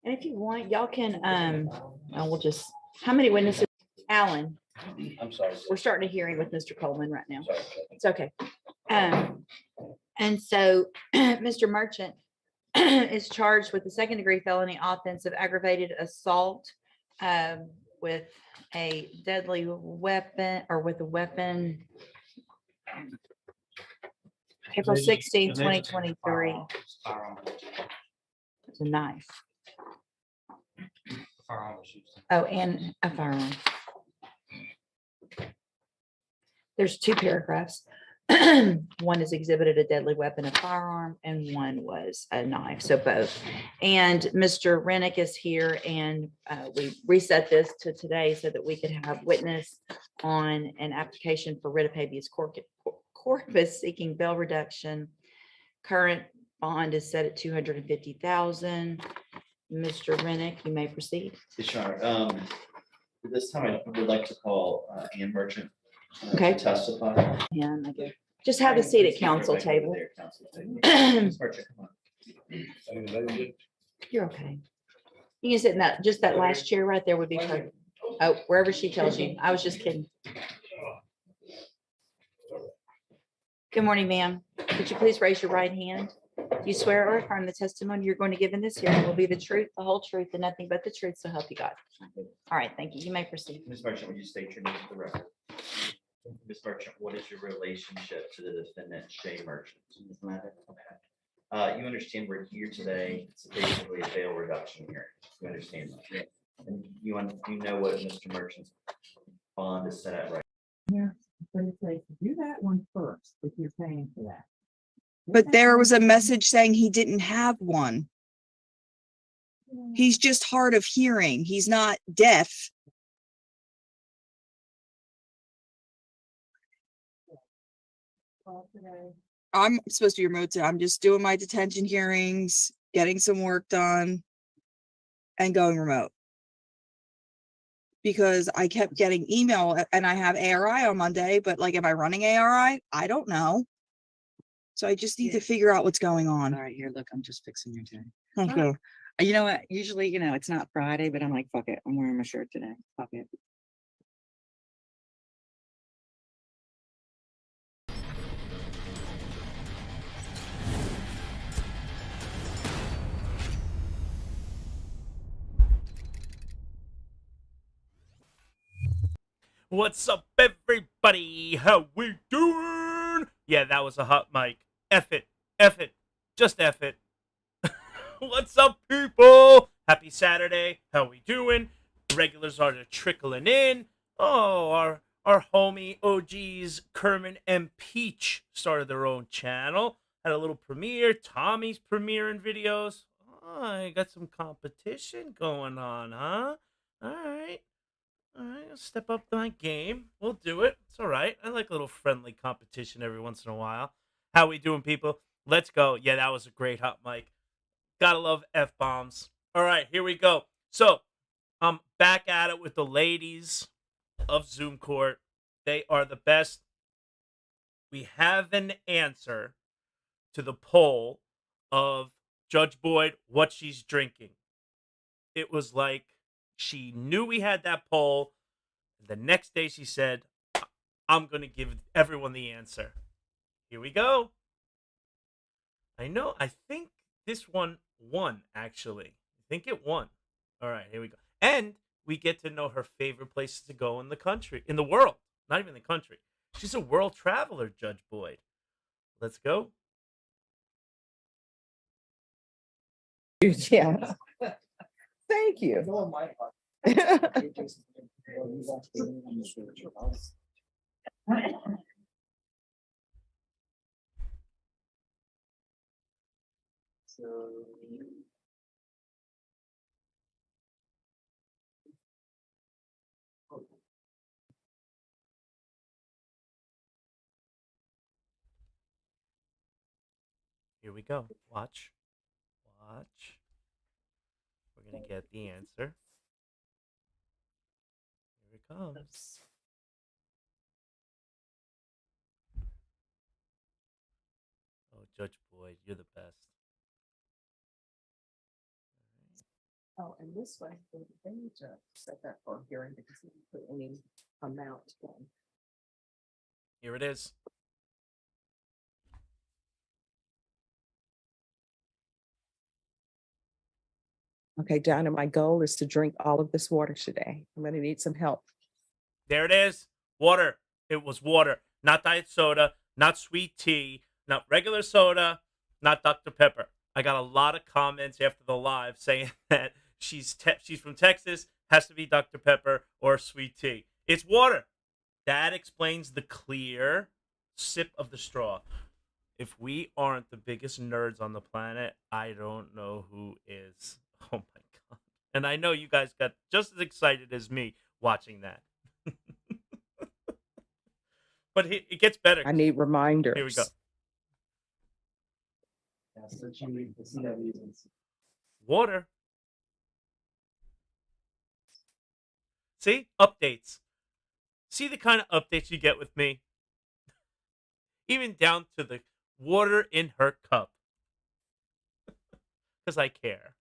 And if you want, y'all can, we'll just, how many witnesses? Alan, I'm sorry. we're starting a hearing with Mr. Coleman right now. Sorry. It's okay. And so Mr. Merchant is charged with the second-degree felony offense of aggravated assault with a deadly weapon or with a weapon. April 16, 2023. It's a knife. Oh, and a firearm. There's two paragraphs. One is exhibited a deadly weapon, a firearm, and one was a knife. So both. And Mr. Rennick is here, and we reset this to today so that we could have witness on an application for writ of habeas corpus seeking bail reduction. Current bond is set at $250,000. Mr. Rennick, you may proceed. Yes, Your Honor. This time I would like to call Ann Merchant Okay. to testify. And I guess just have a seat at council table. Ms. Merchant, come on. You're okay. You can sit in that, just that last chair right there would be perfect. Oh, wherever she tells you. I was just kidding. Good morning, ma'am. Could you please raise your right hand? Do you swear or affirm the testimony you're going to give in this hearing will be the truth, the whole truth, and nothing but the truth, so help you God? All right, thank you. You may proceed. Ms. Merchant, would you state your name for the record? Ms. Merchant, what is your relationship to the defendant, Shay Merchant? Okay. You understand we're here today. It's basically a bail reduction hearing. You understand that? And you know what Mr. Merchant's bond is set at, right? Yeah, but it's like, do that one first if you're paying for that. But there was a message saying he didn't have one. He's just hard of hearing. He's not deaf. I'm supposed to be remote today. I'm just doing my detention hearings, getting some work done, and going remote. Because I kept getting email and I have ARI on Monday, but like, am I running ARI? I don't know. So I just need to figure out what's going on. All right, here, look, I'm just fixing your tie. Okay. You know what? Usually, it's not Friday, but I'm like, fuck it. I'm wearing my shirt today. Fuck it. What's up, everybody? How we doing? Yeah, that was a hot mic. F it. F it. Just F it. What's up, people? Happy Saturday. How we doing? Regulars are trickling in. Oh, our homie OGs Kerman and Peach started their own channel. Had a little premiere. Tommy's premiering videos. Oh, I got some competition going on, huh? All right. All right, I'll step up my game. We'll do it. It's all right. I like a little friendly competition every once in a while. How we doing, people? Let's go. Yeah, that was a great hot mic. Gotta love F-bombs. All right, here we go. So, I'm back at it with the ladies of Zoom Court. They are the best. We have an answer to the poll of Judge Boyd, what she's drinking. It was like she knew we had that poll. The next day she said, I'm going to give everyone the answer. Here we go. I think this one won, actually. I think it won. All right, here we go. And we get to know her favorite places to go in the country, in the world, not even the country. She's a world traveler, Judge Boyd. Let's go. Yeah. Thank you. Here we go. Watch. Watch. We're going to get the answer. Here it comes. Oh, Judge Boyd, you're the best. Oh, and this one, they need to set that for hearing because they didn't put any amount in. Here it is. Okay, Donna, my goal is to drink all of this water today. I'm gonna need some help. There it is. Water. It was water. Not diet soda, not sweet tea, not regular soda, not Dr. Pepper. I got a lot of comments after the live saying that she's from Texas, has to be Dr. Pepper or sweet tea. It's water. That explains the clear sip of the straw. If we aren't the biggest nerds on the planet, I don't know who is. Oh my God. And I know you guys got just as excited as me watching that. But it gets better. I need reminders. Here we go. Water. See? Updates. See the kind of updates you get with me? Even down to the water in her cup. Because I care.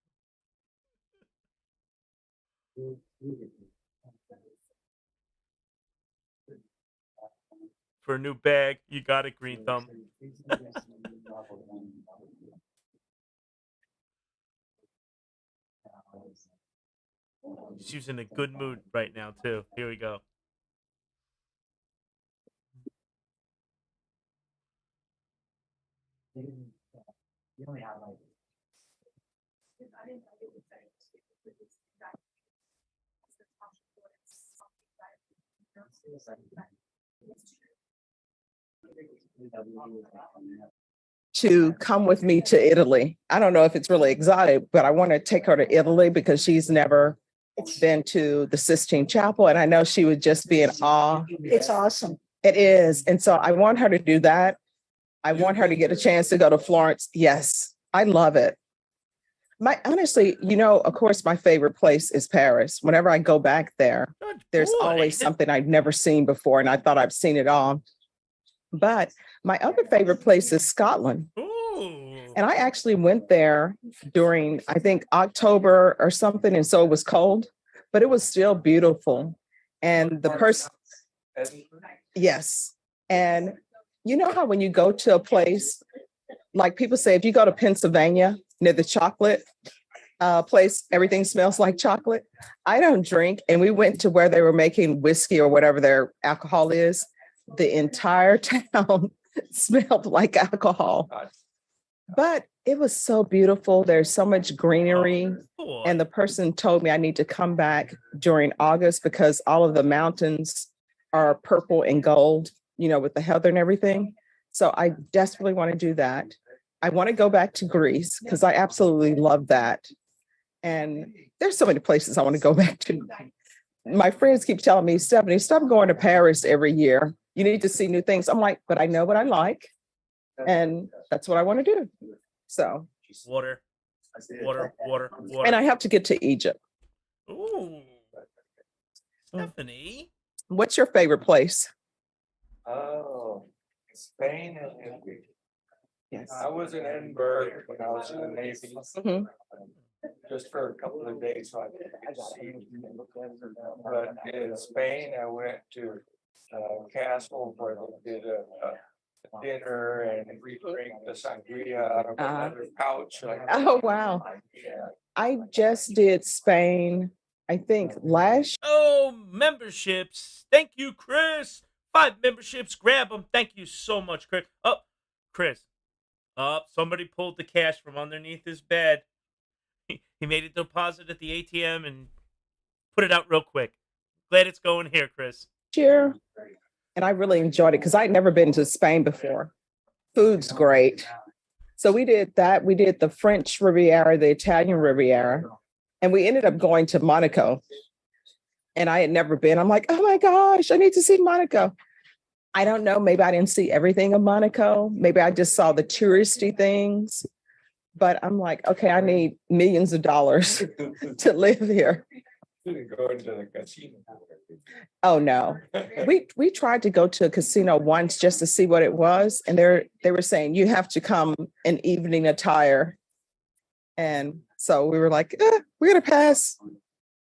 For a new bag, you got it, Green Thumb. She's in a good mood right now, too. Here we go. To come with me to Italy. I don't know if it's really exotic, but I want to take her to Italy because she's never been to the Sistine Chapel. And I know she would just be in awe. It's awesome. It is. And so I want her to do that. I want her to get a chance to go to Florence. Yes, I love it. Honestly, of course, my favorite place is Paris. Whenever I go back there, Good there's boy. always something I've never seen before. And I thought I've seen it all. But my other favorite place is Scotland. Ooh. And I actually went there during, I think, October or something. And so it was cold, but it was still beautiful. And the person, yes. And you know how when you go to a place, like people say, if you go to Pennsylvania near the chocolate place, everything smells like chocolate. I don't drink. And we went to where they were making whiskey or whatever their alcohol is. The entire town smelled like alcohol. But it was so beautiful. There's so much greenery. Boy. And the person told me I need to come back during August because all of the mountains are purple and gold, with the heather and everything. So I desperately want to do that. I want to go back to Greece because I absolutely love that. And there's so many places I want to go back to. My friends keep telling me, Stephanie, stop going to Paris every year. You need to see new things. I'm like, but I know what I like. And that's what I want to do. So. Water. And I have to get to Egypt. Ooh. Stephanie. What's your favorite place? Oh, Spain and Italy. Yes. I was in Edinburgh when I was in the Navy, Mhm. just for a couple of days, so I could see. But in Spain, I went to castle where they did a dinner and we drank the sangria out of another pouch. Oh, wow. Yeah. I just did Spain, I think last. Oh, memberships. Thank you, Chris. 5 memberships. Grab them. Thank you so much, Chris. Oh, Chris. Somebody pulled the cash from underneath his bed. He made a deposit at the ATM and put it out real quick. Glad it's going here, Chris. Year. And I really enjoyed it because I'd never been to Spain before. Food's great. So we did that. We did the French Riviera, the Italian Riviera, and we ended up going to Monaco. And I had never been. I'm like, oh my gosh, I need to see Monaco. I don't know. Maybe I didn't see everything of Monaco. Maybe I just saw the touristy things. But I'm like, okay, I need millions of dollars to live here. Going to the casino. Oh no. We tried to go to a casino once just to see what it was. And they were saying you have to come in evening attire. And so we were like, we're gonna pass.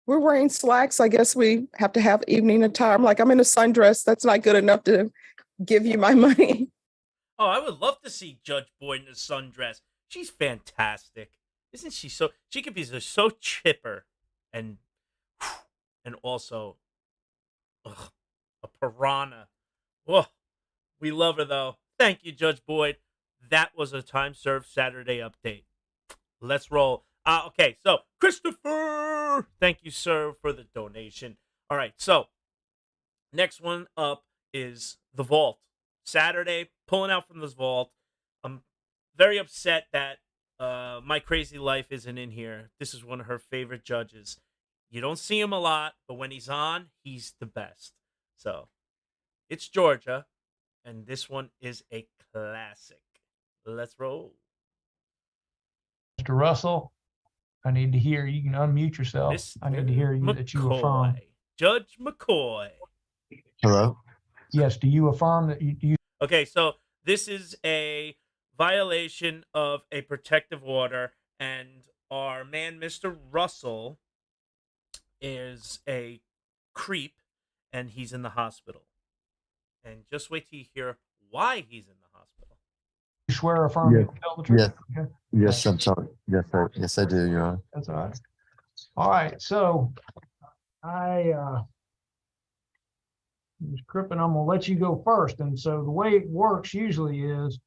We're wearing slacks. I guess we have to have evening attire. I'm like, I'm in a sundress. That's not good enough to give you my money. Oh, I would love to see Judge Boyd in a sundress. She's fantastic. Isn't she so she could be so chipper and also ugh, a piranha. Oh, we love her though. Thank you, Judge Boyd. That was a time served Saturday update. Let's roll. Okay, so Christopher, thank you, sir, for the donation. All right, so next one up is the vault. Saturday, pulling out from this vault. I'm very upset that My Crazy Life isn't in here. This is one of her favorite judges. You don't see him a lot, but when he's on, he's the best. So it's Georgia, and this one is a classic. Let's roll. Mr. Russell, I need to hear you can unmute yourself. I need to hear you that you affirm. McCoy. Judge McCoy. Hello? Yes, do you affirm that you Okay, so this is a violation of a protective order, and our man, Mr. Russell, is a creep, and he's in the hospital. And just wait till you hear why he's in the hospital. swear or affirm Yes. to tell the truth? Yes. Okay, Yes, I'm sorry. Yes, I do, Your Honor. that's all right. All right, so Ms. Crippen, I'm gonna let you go first. And so the way it works usually is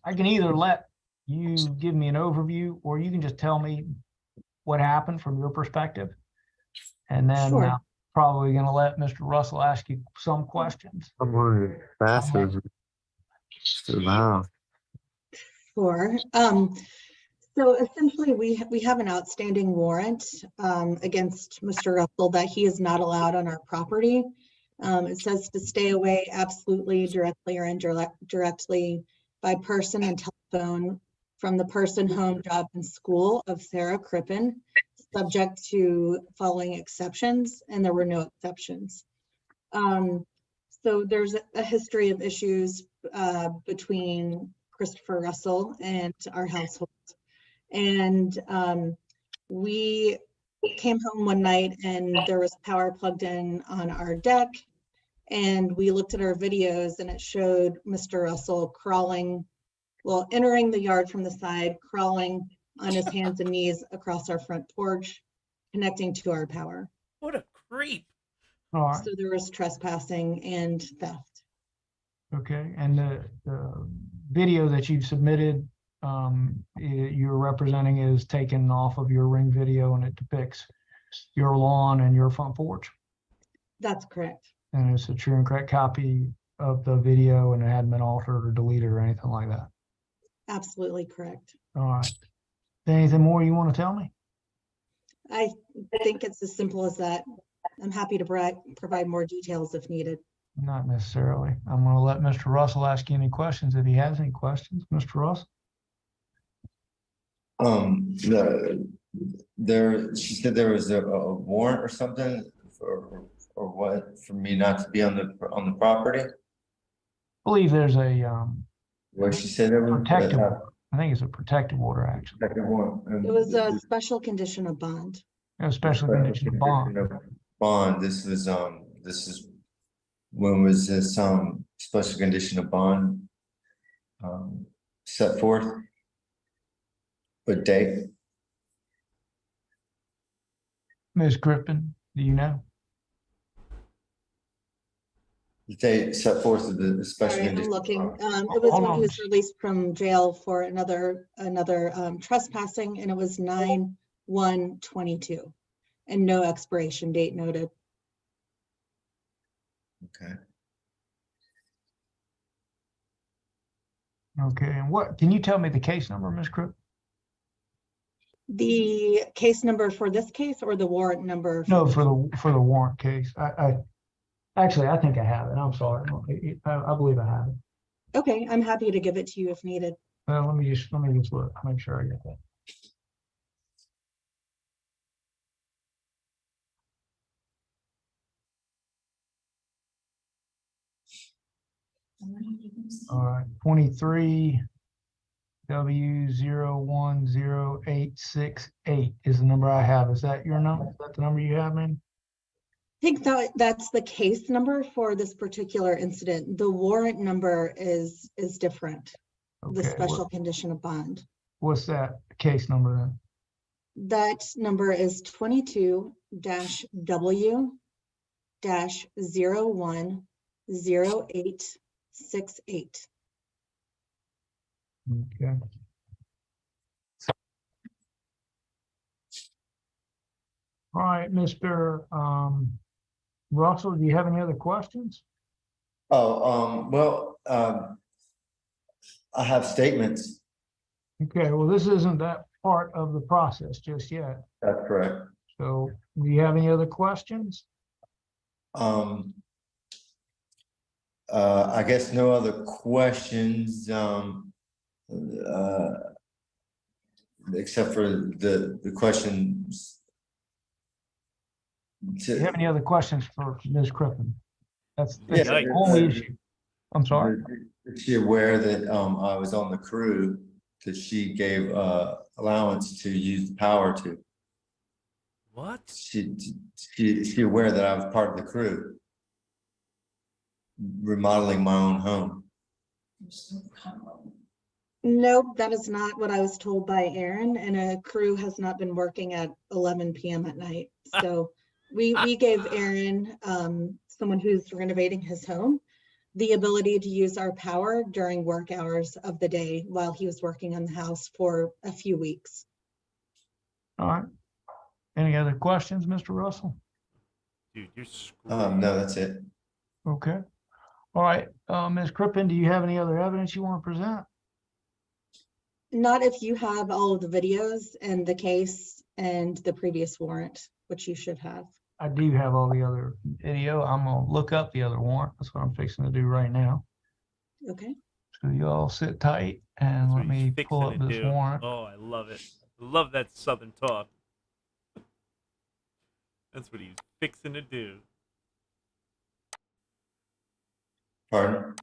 I can either let you give me an overview, or you can just tell me what happened from your perspective. And then Sure. probably gonna let Mr. Russell ask you some questions. I'm going faster. Wow. Sure. So essentially, we have an outstanding warrant against Mr. Russell that he is not allowed on our property. It says to stay away absolutely, directly or indirectly by person and telephone from the person, home, job, and school of Sarah Crippen, subject to following exceptions, and there were no exceptions. So there's a history of issues between Christopher Russell and our household. And we came home one night and there was power plugged in on our deck. And we looked at our videos and it showed Mr. Russell crawling, well, entering the yard from the side, crawling on his hands and knees across our front porch, connecting to our power. What a creep. All right, So there was trespassing and theft. okay, and the video that you've submitted, you're representing is taken off of your Ring video, and it depicts your lawn and your front porch. That's correct. And it's a true and correct copy of the video, and it hadn't been altered or deleted or anything like that. Absolutely correct. All right. Anything more you want to tell me? I think it's as simple as that. I'm happy to provide more details if needed. Not necessarily. I'm going to let Mr. Russell ask you any questions if he has any questions. Mr. Russell? She said there was a warrant or something or what, for me not to be on the property? I believe there's a What she said there was? protective, I think it's a protective order, actually. Protective warrant. It was a special condition of bond. A special condition of bond. Bond, this is, when was this, special condition of bond, set forth? What date? Ms. Crippen, do you know? The date set forth of the special Sorry, I'm condition. looking. of bond. It was Hold when on. he was released from jail for another trespassing, and it was 9/1/22, and no expiration date noted. Okay. Okay, and what, can you tell me the case number, Ms. Crippen? The case number for this case or the warrant number? No, for the warrant case. Actually, I think I have it. I'm sorry. I believe I have it. Okay, I'm happy to give it to you if needed. Let me just look, make sure I get that. All right, 23 W010868 is the number I have. Is that your number? Is that the number you have, man? I think that's the case number for this particular incident. The warrant number is different. The Okay, special condition of bond. what's that case number then? That number is 22-W-010868. Okay. All right, Mr. Russell, do you have any other questions? Well, I have statements. Okay, well, this isn't that part of the process just yet. That's correct. So do you have any other questions? I guess no other questions, except for the questions. Do you have any other questions for Ms. Crippen? That's Yeah, the only issue. I'm sorry. Is she aware that I was on the crew that she gave allowance to use the power to? What? She aware that I was part of the crew remodeling my own home? Nope, that is not what I was told by Aaron, and a crew has not been working at 11 p.m. at night. So we gave Aaron, someone who's renovating his home, the ability to use our power during work hours of the day while he was working on the house for a few weeks. All right. Any other questions, Mr. Russell? Dude, you're screwed. No, that's it. Okay. All right, Ms. Crippen, do you have any other evidence you want to present? Not if you have all of the videos and the case and the previous warrant, which you should have. I do have all the other video. I'm gonna look up the other warrant. That's what I'm fixing to do right now. Okay. So you all sit tight and That's let what he's me fixing pull up to this do. warrant. Oh, I love it. I love that Southern talk. That's what he's fixing to do. Pardon?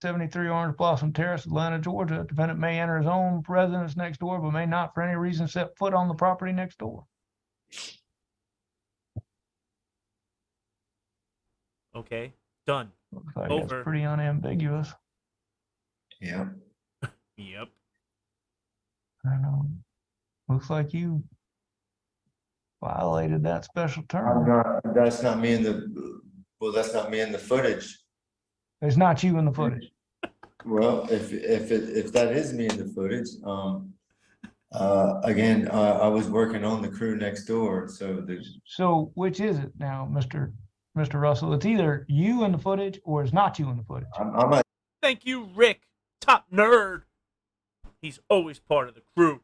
73 Orange Blossom Terrace, Atlanta, Georgia. Defendant may enter his own residence next door, but may not for any reason set foot on the property next door. Okay, done. Looks like Over. that's pretty unambiguous. Yeah. Yep. I know. Looks like you violated that special term. That's not me in the, well, that's not me in the footage. It's not you in the footage. Well, if that is me in the footage, again, I was working on the crew next door, so there's. So which is it now, Mr. Russell? It's either you in the footage or it's not you in the footage. I'm a, Thank you, Rick. Top nerd. He's always part of the crew.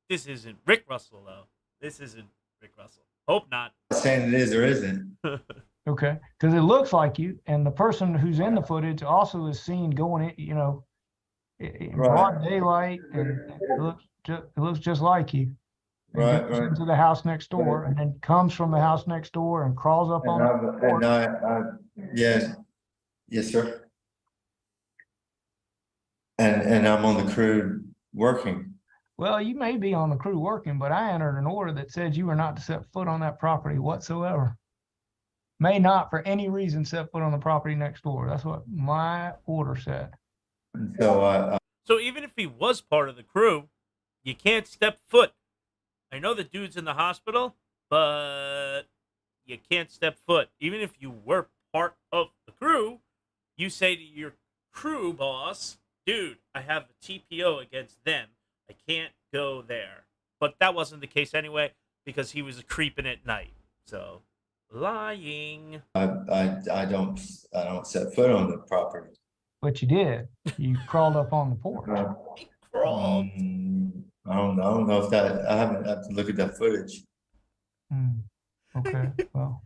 This isn't Rick Russell, though. This isn't Rick Russell. Hope not. saying it is or isn't. Okay, because it looks like you, and the person who's in the footage also is seen going in, you know, in broad daylight, and it looks just like you. And Right, goes right. into the house next door, and then comes from the house next door and crawls up on the porch. Yes, yes, sir. And I'm on the crew working. Well, you may be on the crew working, but I entered an order that said you were not to set foot on that property whatsoever. May not for any reason set foot on the property next door. That's what my order said. So So even if he was part of the crew, you can't step foot. I know the dude's in the hospital, but you can't step foot. Even if you were part of the crew, you say to your crew boss, dude, I have a TPO against them. I can't go there. But that wasn't the case anyway, because he was creeping at night. So lying. I don't set foot on the property. But you did. You crawled up on the porch. He crawled. I don't know if that, I haven't had to look at that footage. Okay, well.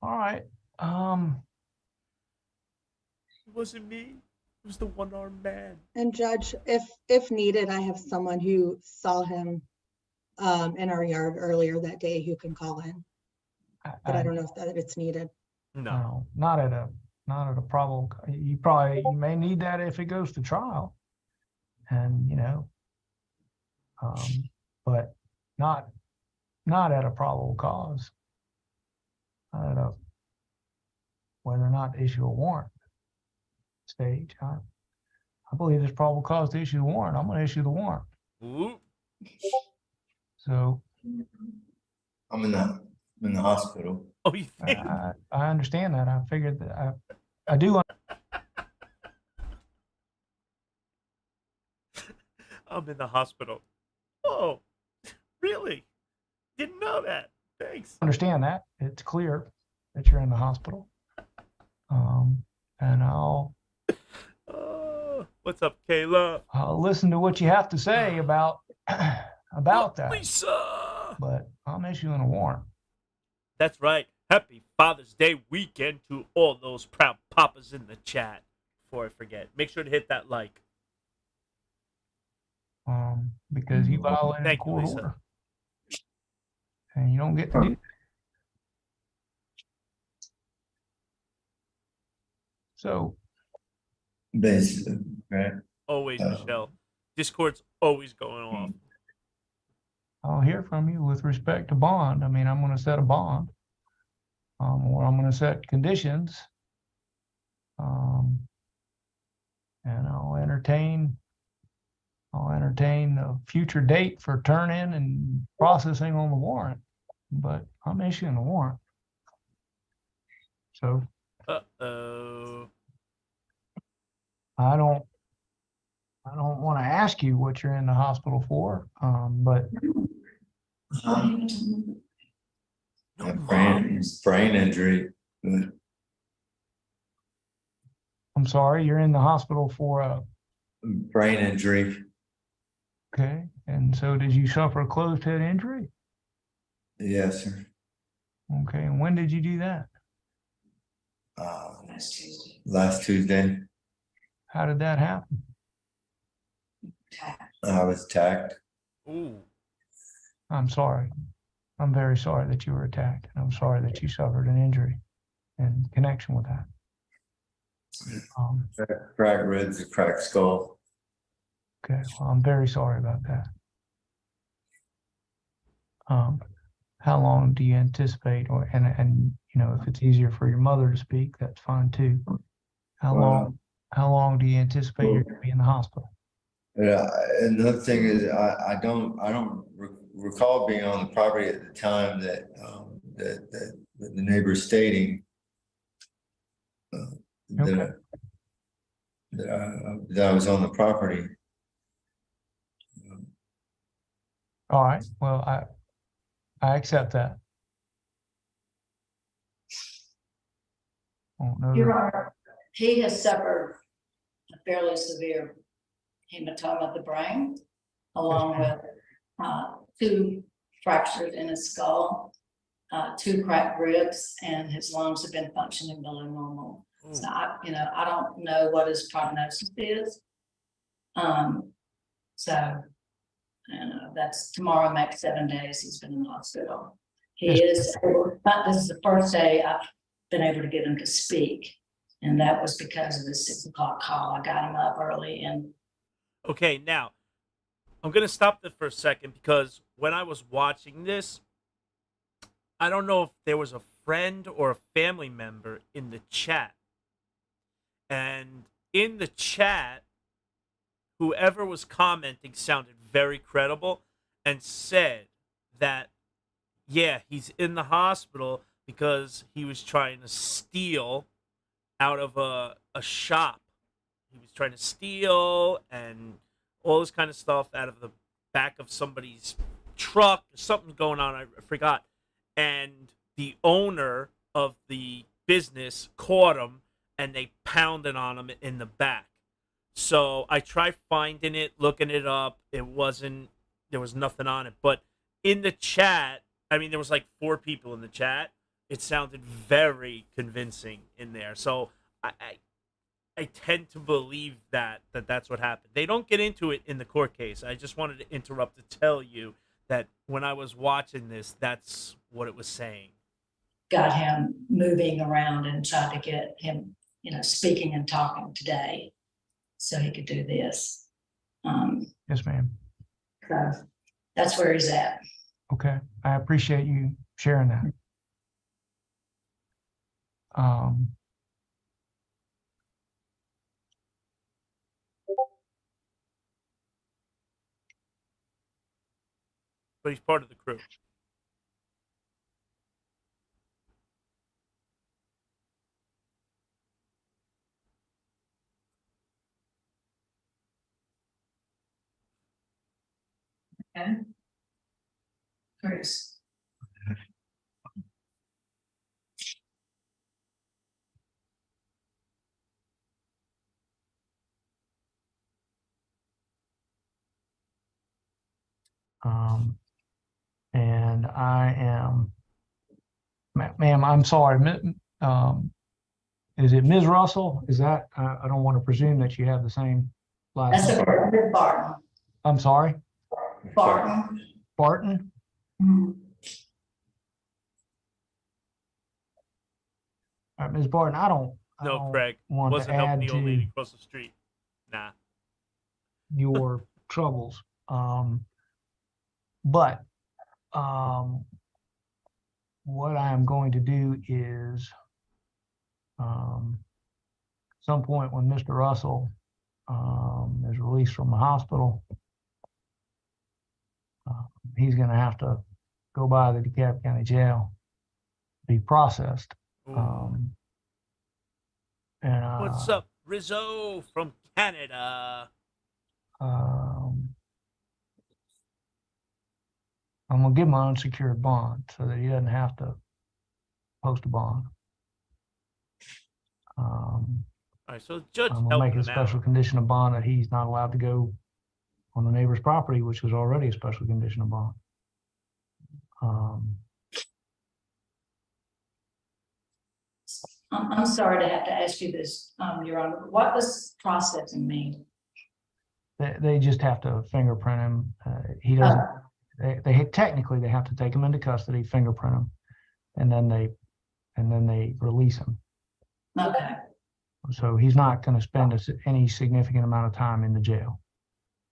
All right. It wasn't me. It was the one-armed man. And Judge, if needed, I have someone who saw him in our yard earlier that day who can call in, but I don't know if that it's needed. No. No, not at a not at a probable, you may need that if it goes to trial. And, but not at a probable cause. Not at a, whether or not to issue a warrant stage. I believe there's probable cause to issue the warrant. I'm going to issue the warrant. Ooh. So I'm in the hospital. Oh, you think? I understand that. I figured that I do. I'm in the hospital. Oh, really? Didn't know that. Thanks. Understand that. It's clear that you're in the hospital. And What's up, Kayla? I'll listen to what you have to say about that. Lisa. But I'm issuing a warrant. That's right. Happy Father's Day weekend to all those proud papas in the chat. Before I forget, make sure to hit that like. Because you violated Thank a you, court Lisa. order. And you don't get to do that. So Basically, right? Always, Michelle. Discord's always going off. I'll hear from you with respect to bond. I mean, I'm going to set a bond, or I'm going to set conditions, and I'll entertain a future date for turn-in and processing on the warrant. But I'm issuing the warrant. So Uh-oh. I don't want to ask you what you're in the hospital for, but A brain injury. I'm sorry, you're in the hospital for a, Brain injury. okay, and so did you suffer a closed head injury? Yes, sir. Okay, and when did you do that? Last Tuesday, How did that happen? I was attacked. Ooh. I'm sorry. I'm very sorry that you were attacked, and I'm sorry that you suffered an injury in connection with that. Cracked ribs, a cracked skull. Okay, well, I'm very sorry about that. How long do you anticipate, and if it's easier for your mother to speak, that's fine too. How long do you anticipate you're going to be in the hospital? Another thing is, I don't recall being on the property at the time that the neighbor's stating that I was on the property. All right, well, I accept that. Oh, no, Your Honor, he has suffered a fairly severe hematoma of the brain, along with 2 fractures in his skull, 2 cracked ribs, and his lungs have been functioning below normal. So I don't know what his prognosis is. That's tomorrow makes 7 days he's been in the hospital. This is the first day I've been able to get him to speak. And that was because of the 6 o'clock call. I got him up early and. Okay, now I'm gonna stop there for a second because when I was watching this, I don't know if there was a friend or a family member in the chat. And in the chat, whoever was commenting sounded very credible and said that, yeah, he's in the hospital because he was trying to steal out of a shop. He was trying to steal and all this kind of stuff out of the back of somebody's truck. Something's going on, I forgot. And the owner of the business caught him and they pounded on him in the back. So I tried finding it, looking it up. There was nothing on it. But in the chat, I mean, there was like 4 people in the chat. It sounded very convincing in there. So I tend to believe that's what happened. They don't get into it in the court case. I just wanted to interrupt to tell you that when I was watching this, that's what it was saying. Got him moving around and tried to get him, speaking and talking today. So he could do this. Yes, ma'am. So that's where he's at. Okay, I appreciate you sharing that. But he's part of the crew. Okay. Chris. And I am, ma'am, I'm sorry, is it Ms. Russell? Is that, I don't want to presume that you have the same last That's name. a Barton. I'm sorry, Barton. Barton? Mhm. All right, Ms. Barton, I don't Craig. want to Wasn't helping add the old to lady across the street. Nah. your troubles. But what I am going to do is some point when Mr. Russell is released from the hospital, he's going to have to go by the DeKalb County Jail, be processed. And What's up, Rizzo from Canada? I'm gonna give him an unsecured bond so that he doesn't have to post a bond. All right, so the judge I'm gonna make helping it a him special out. condition of bond that he's not allowed to go on the neighbor's property, which was already a special condition of bond. I'm sorry to have to ask you this, Your Honor. What does processing mean? They just have to fingerprint him. He doesn't. They technically they have to take him into custody, fingerprint him, and then they release him. Okay. So he's not going to spend any significant amount of time in the jail.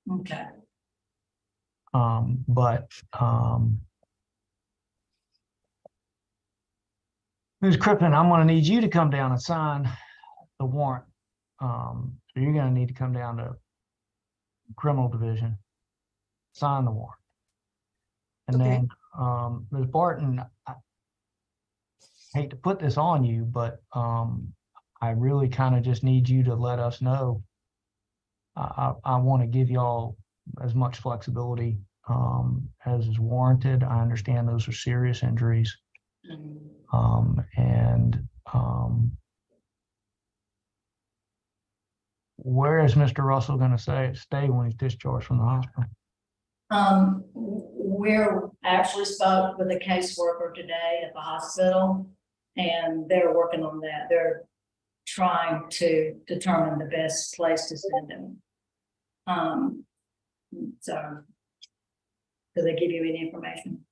Okay. But Ms. Crippen, I'm going to need you to come down and sign the warrant. So you're going to need to come down to criminal division, sign the warrant. And Okay. then Ms. Barton, I hate to put this on you, but I really kind of just need you to let us know. I want to give y'all as much flexibility as is warranted. I understand those are serious injuries. Where is Mr. Russell going to stay when he's discharged from the hospital? We're actually spoke with a caseworker today at the hospital, and they're working on that. They're trying to determine the best place to send him. So, did they give you any information?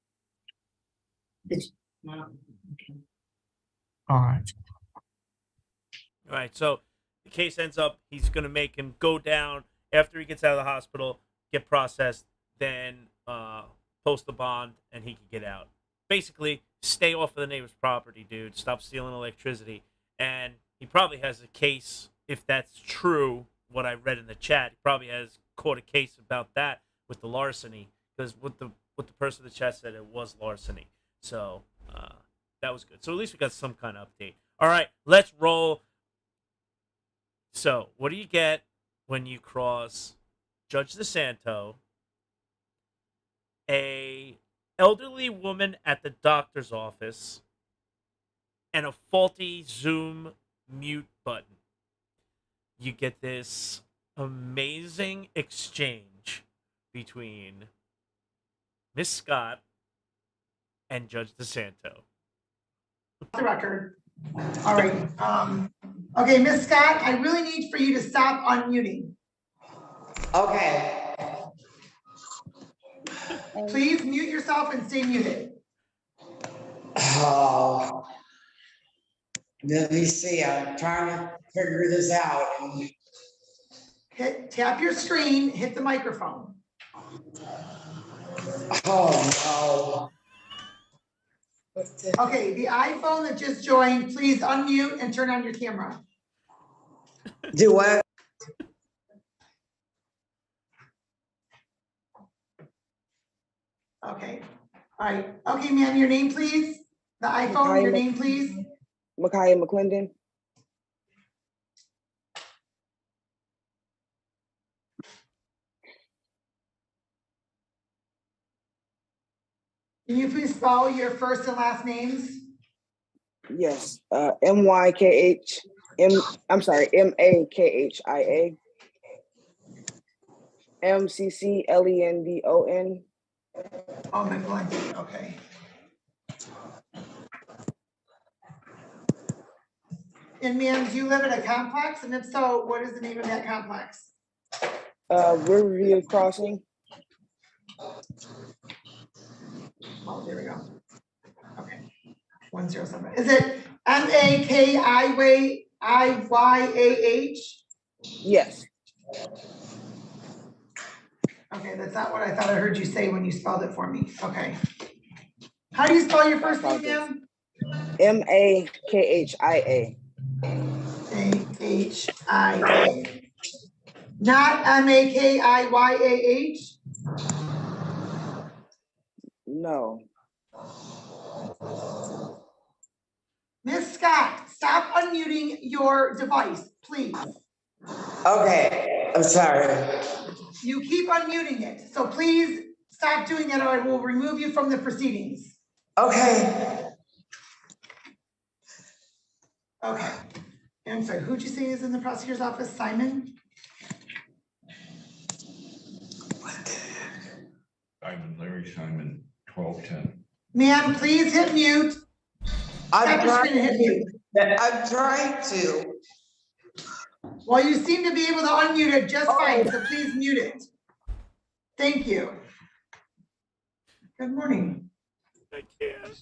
Did you? No. Okay. All right. All right, so the case ends up, he's going to make him go down after he gets out of the hospital, get processed, then post the bond, and he can get out. Basically, stay off of the neighbor's property, dude. Stop stealing electricity. And he probably has a case, if that's true, what I read in the chat, he probably has caught a case about that with the larceny, because what the person in the chat said, it was larceny. So that was good. So at least we got some kind of update. All right, let's roll. So what do you get when you cross Judge DeSanto, a elderly woman at the doctor's office, and a faulty Zoom mute button? You get this amazing exchange between Miss Scott and Judge DeSanto. The record. All right. Okay, Miss Scott, I really need for you to stop unmuting. Okay. Please mute yourself and stay muted. Oh. Let me see, I'm trying to figure this out. Tap your screen, hit the microphone. Oh, Okay, the iPhone that just joined, please unmute and turn on your camera. no. Do what? Okay, all right. Okay, ma'am, your name, please? The iPhone, your name, please? Micaiah McClendon. Can you please spell your first and last names? Yes. M-Y-K-H. I'm sorry, M-A-K-H-I-A. M-C-C-L-E-N-D-O-N. Oh, McClendon, okay. And ma'am, do you live at a complex? And if so, what is the name of that complex? Riverview Crossing. Oh, there we go. Okay, 107. Is it M-A-K-I-Y-A-H? Yes. Okay, that's not what I thought I heard you say when you spelled it for me. Okay. How do you spell your first name, ma'am? M-A-K-H-I-A. A-H-I-A. Not M-A-K-I-Y-A-H? No. Miss Scott, stop unmuting your device, please. Okay, I'm sorry. You keep unmuting it, so please stop doing that or I will remove you from the proceedings. Okay. Okay. I'm sorry, who'd you say is in the prosecutor's office? Simon? Larry Simon, 1210. Ma'am, please hit mute. I'm Tap your screen and hit mute. trying to. Well, you seem to be able to unmute it just fine, so please mute it. Thank you. Good morning. I can't.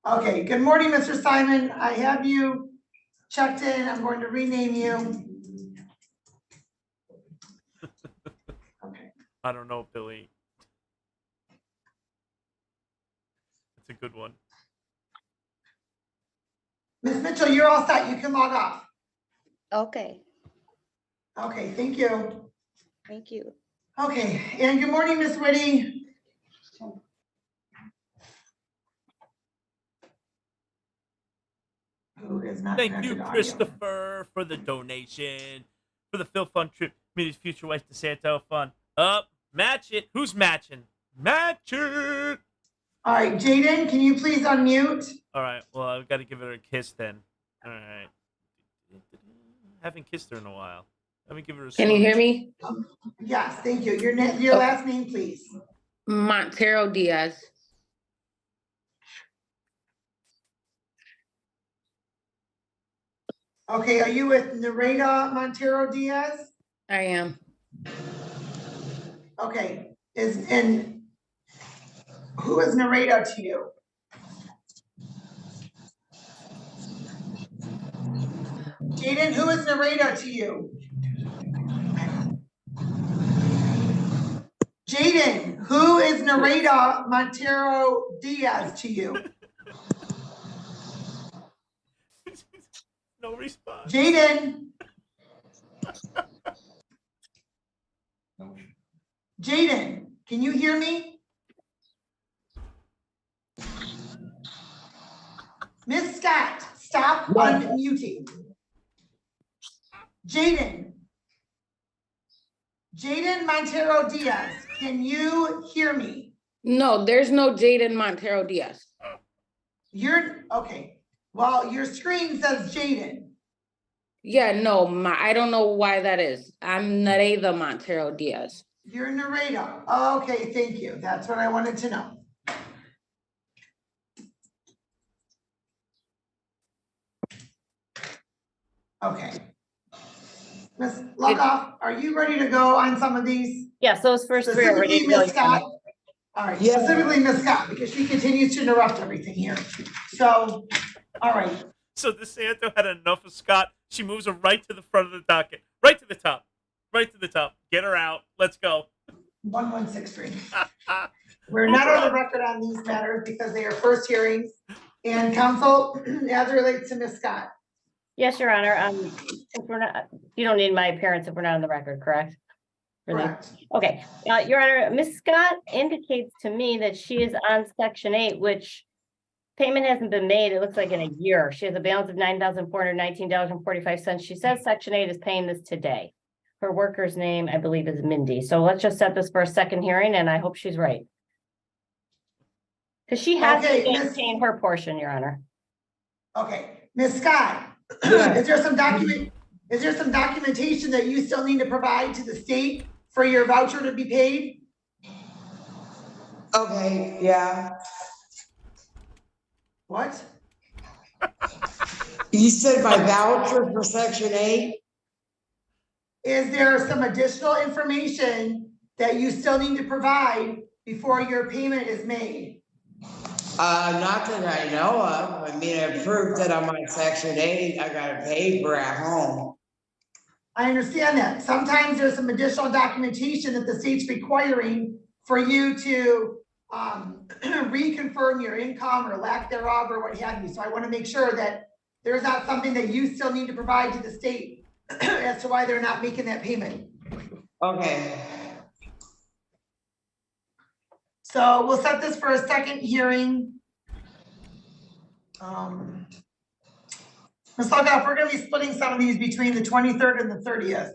Okay, good morning, Mr. Simon. I have you checked in. I'm going to rename you. Okay. I don't know, Billy. That's a good one. Ms. Mitchell, you're all set. You can log off. Okay, Okay, thank you. thank you. Okay, and good morning, Ms. Whitty. Who is not Thank connected you, to audio. Christopher, for the donation. For the Phil Fun trip. Meet his future wife to Santo Fun. Up. Match it. Who's matching? Match it. All right, Jaden, can you please unmute? All right. Well, I've got to give her a kiss then. All right. Haven't kissed her in a while. Let me give her a Can you smooch. hear me? Yes, thank you. Your last name, please. Montero Diaz. Okay, are you with Nareda Montero Diaz? I am. Okay, and who is Nareda to you? Jaden, who is Nareda to you? Jaden, who is Nareda Montero Diaz to you? No response. Jaden. Jaden, can you hear me? Miss Scott, stop unmuting. Jaden. Jaden Montero Diaz, can you hear me? No, there's no Jaden Montero Diaz. You're, okay. Well, your screen says Jaden. Yeah, no, I don't know why that is. I'm Nareda Montero Diaz. You're Nareda. Okay, thank you. That's what I wanted to know. Okay. Ms. Lugoff, are you ready to go on some of these? Yes, those first three are ready Specifically, to go. Ms. Scott. All right, Yeah. specifically Ms. Scott, because she continues to interrupt everything here. So, all right, So DeSanto had enough of Scott. She moves her right to the front of the docket. Right to the top. Right to the top. Get her out. Let's go. 1163. We're not on the record on these matters because they are first hearings. And counsel, as it relates to Ms. Scott. Yes, Your Honor. If we're not, you don't need my appearance if we're not on the record, correct? Really? Correct. Okay, Your Honor, Ms. Scott indicates to me that she is on Section 8, which payment hasn't been made, it looks like in a year. She has a balance of $9,419.45. She says Section 8 is paying this today. Her worker's name, I believe, is Mindy. So let's just set this for a second hearing, and I hope she's right. Because she has to maintain her portion, Your Honor. Okay, Ms. Scott, is there some documentation that you still need to provide to the state for your voucher to be paid? Okay, yeah. What? You said my voucher for Section 8? Is there some additional information that you still need to provide before your payment is made? Not that I know of. I mean, I proved that I'm on Section 8. I got a paper at home. I understand that. Sometimes there's some additional documentation that the state's requiring for you to reconfirm your income or lack thereof or what have you. So I want to make sure that there's not something that you still need to provide to the state as to why they're not making that payment. Okay. So we'll set this for a second hearing. Ms. Lockoff, we're going to be splitting some of these between the 23rd and the 30th.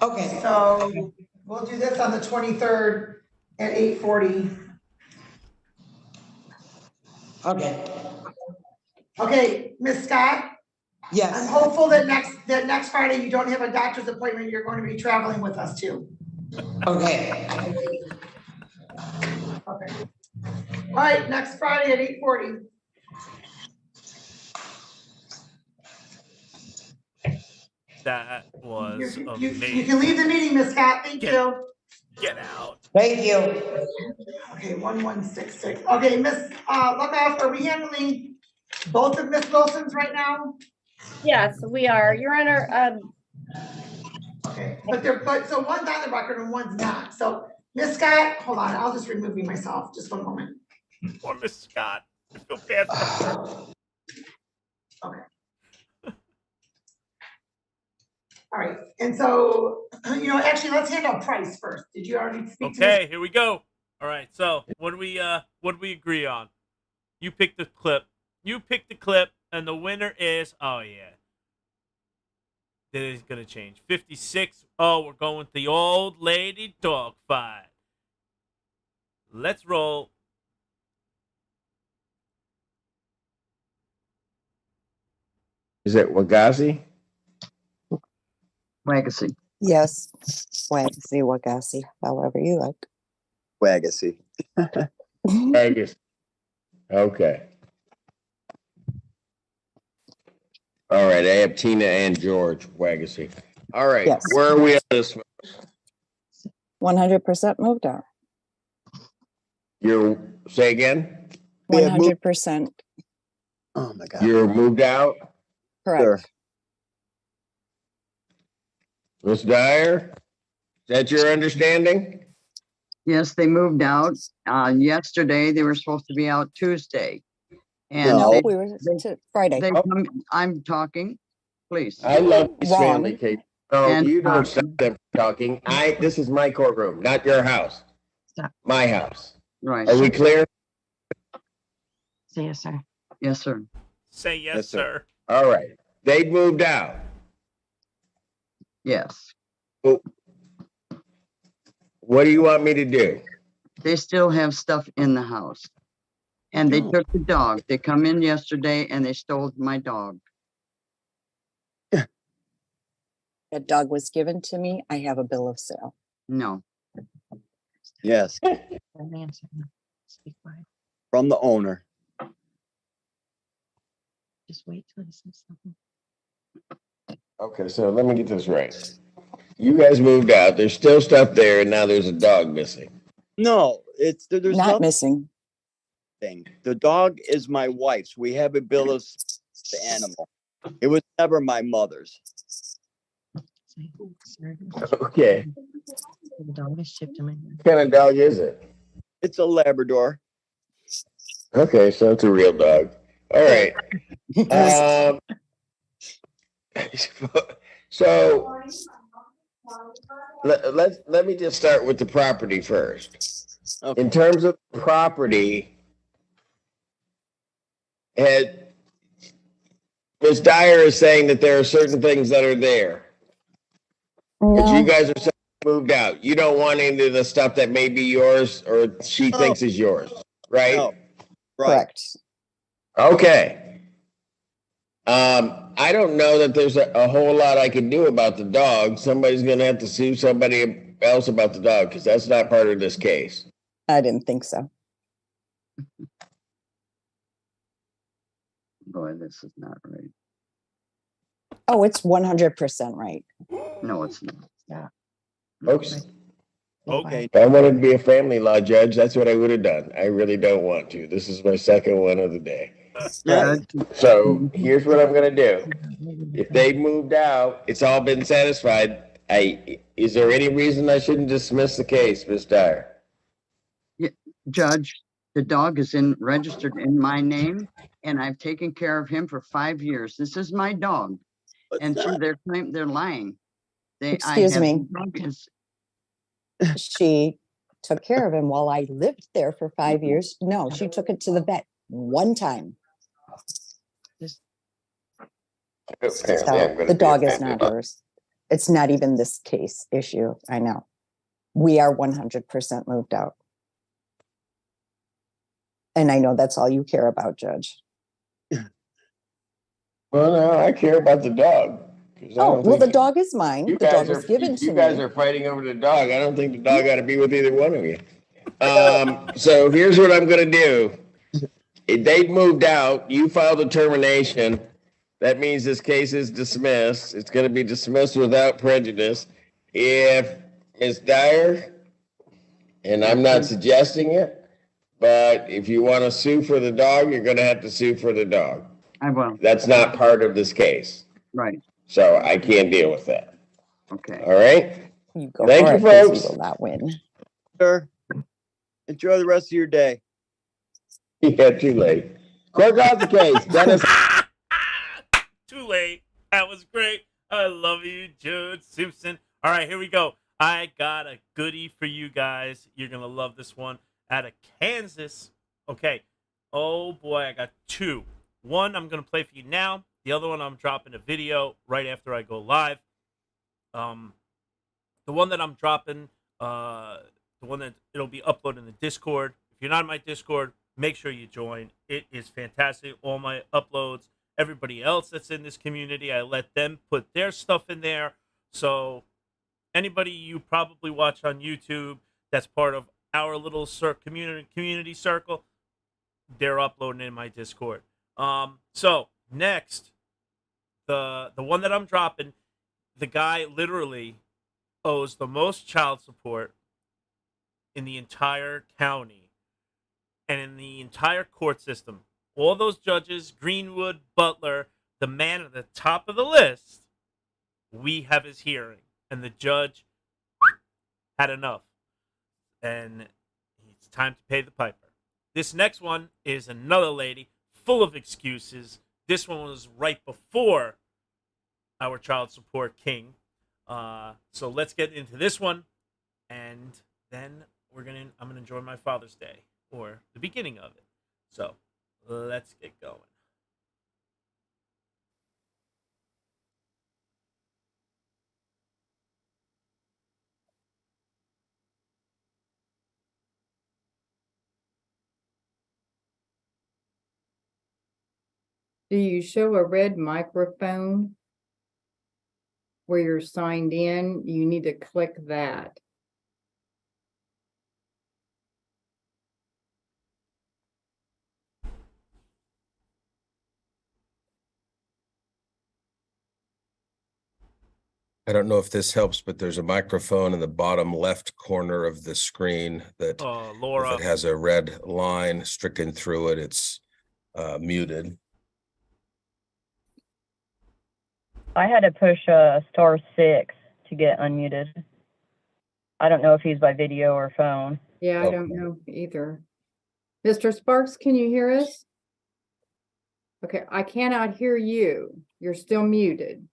Okay. So we'll do this on the 23rd at 8:40. Okay. Okay, Ms. Scott? Yes. I'm hopeful that next Friday you don't have a doctor's appointment. You're going to be traveling with us too. Okay. Okay. All right, next Friday at 8:40. That was You amazing. can leave the meeting, Ms. Scott. Thank you. Get out. Thank you. Okay, 1166. Okay, Ms. Lockoff, are we handling both of Ms. Wilson's right now? Yes, we are, Your Honor. Okay, but so one's on the record and one's not. So Ms. Scott, hold on, I'll just remove you myself. Just one moment. Poor Miss Scott. I feel bad for her. Okay. All right, and so, actually, let's handle price first. Did you already speak to Okay, here we go. All right, so what do we agree on? You pick the clip. You pick the clip, and the winner is, oh yeah. It is gonna change. 56. Oh, we're going with the old lady dog fight. Let's roll. Is it Wagazi? Legacy. Yes, Wagacy, Wagacy, however you like. Wagacy. Wagacy. Okay. All right, I have Tina and George Wagacy. All right, Yes. where are we on this? 100% moved out. You're, say again? 100% Oh my God. You're moved out? correct. Ms. Dyer, is that your understanding? Yes, they moved out. Yesterday, they were supposed to be out Tuesday. And No, they- we were to Friday. I'm talking, please. I love these Wrong. family cases. No, And, you don't stop them from talking. This is my courtroom, not your house. Stop. My house. Right. Are we clear? Yes, sir. Yes, sir. Say yes, Yes, sir. sir. All right. They moved out. Yes. What do you want me to do? They still have stuff in the house. And they took the dog. They come in yesterday and they stole my dog. A dog was given to me. I have a bill of sale. No. Yes, from the owner. Just wait till he says something. Okay, so let me get this right. You guys moved out. There's still stuff there, and now there's a dog missing. No, there's Not nothing. missing. The dog is my wife's. We have a bill of the animal. It was never my mother's. Okay. The dog is shipped to me. What kind of dog is it? It's a Labrador. Okay, so it's a real dog. All right. So let me just start with the property first. Okay. In terms of property, had Ms. Dyer is saying that there are certain things that are there, but you No, guys are saying moved out. You don't want any of the stuff that may be yours or she No. thinks is yours, right? No. Right. correct. Okay. I don't know that there's a whole lot I can do about the dog. Somebody's gonna have to sue somebody else about the dog because that's not part of this case. I didn't think so. Boy, this is not right. Oh, it's 100% right. No, it's not. Yeah. Folks, Okay. if I wanted to be a family law judge, that's what I would have done. I really don't want to. This is my second one of the day. Judge, So here's what I'm gonna do. If they moved out, it's all been satisfied. Is there any reason I shouldn't dismiss the case, Ms. Dyer? Judge, the dog is registered in my name, and I've taken care of him for 5 years. This is my dog. And they're lying. Excuse me. The dog is, She took care of him while I lived there for 5 years. No, she took it to the vet one time. Apparently, So I'm gonna the be dog is offended. not hers. It's not even this case issue. I know. We are 100% moved out. And I know that's all you care about, Judge. Well, no, I care about the dog. 'Cause I Oh, don't well, the think dog is mine. you The dog guys are was given to you guys me. are fighting over the dog. I don't think the dog ought to be with either one of you. So here's what I'm gonna do. If they moved out, you filed a termination. That means this case is dismissed. It's gonna be dismissed without prejudice. If Ms. Dyer, and I'm not suggesting it, but if you want to sue for the dog, you're gonna have to sue for the dog. I will. That's not part of this case. Right. So I can't deal with that. Okay. All right? You go Thank for you, it, 'cause folks. you will not win. Sir, enjoy the rest of your day. Yeah, too late. Close out the case. Dennis. Too late. That was great. I love you, Judge Simpson. All right, here we go. I got a goodie for you guys. You're going to love this one. Out of Kansas. Okay. Oh, boy, I got two. One I'm going to play for you now. The other one I'm dropping a video right after I go live. The one that I'm dropping, the one that it'll be uploaded in the Discord. If you're not in my Discord, make sure you join. It is fantastic. All my uploads, everybody else that's in this community, I let them put their stuff in there. So anybody you probably watch on YouTube that's part of our little community circle, they're uploading in my Discord. So next, the one that I'm dropping, the guy literally owes the most child support in the entire county and in the entire court system. All those judges, Greenwood, Butler, the man at the top of the list, we have his hearing. And the judge had enough. And it's time to pay the piper. This next one is another lady full of excuses. This one was right before our child support king. So let's get into this one, and then I'm gonna enjoy my Father's Day, or the beginning of it. So let's get going. Do you show a red microphone where you're signed in? You need to click that. I don't know if this helps, but there's a microphone in the bottom left corner of the screen that if Laura. it has a red line stricken through it, it's muted. I had to push *6 to get unmuted. I don't know if he's by video or phone. Yeah, I don't know either. Mr. Sparks, can you hear us? Okay, I cannot hear you. You're still muted.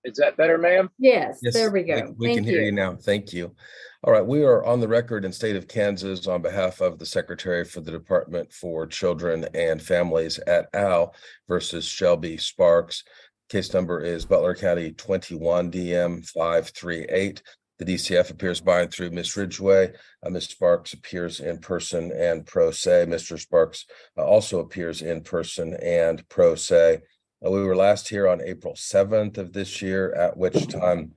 Is that better, ma'am? Yes, Yes, there we go. we Thank can hear you you. now. Thank you. All right, we are on the record in state of Kansas on behalf of the Secretary for the Department for Children and Families et al. Versus Shelby Sparks. Case number is Butler County 21 DM 538. The DCF appears by and through Ms. Ridgway. Ms. Sparks appears in person and pro se. Mr. Sparks also appears in person and pro se. We were last here on April 7th of this year, at which time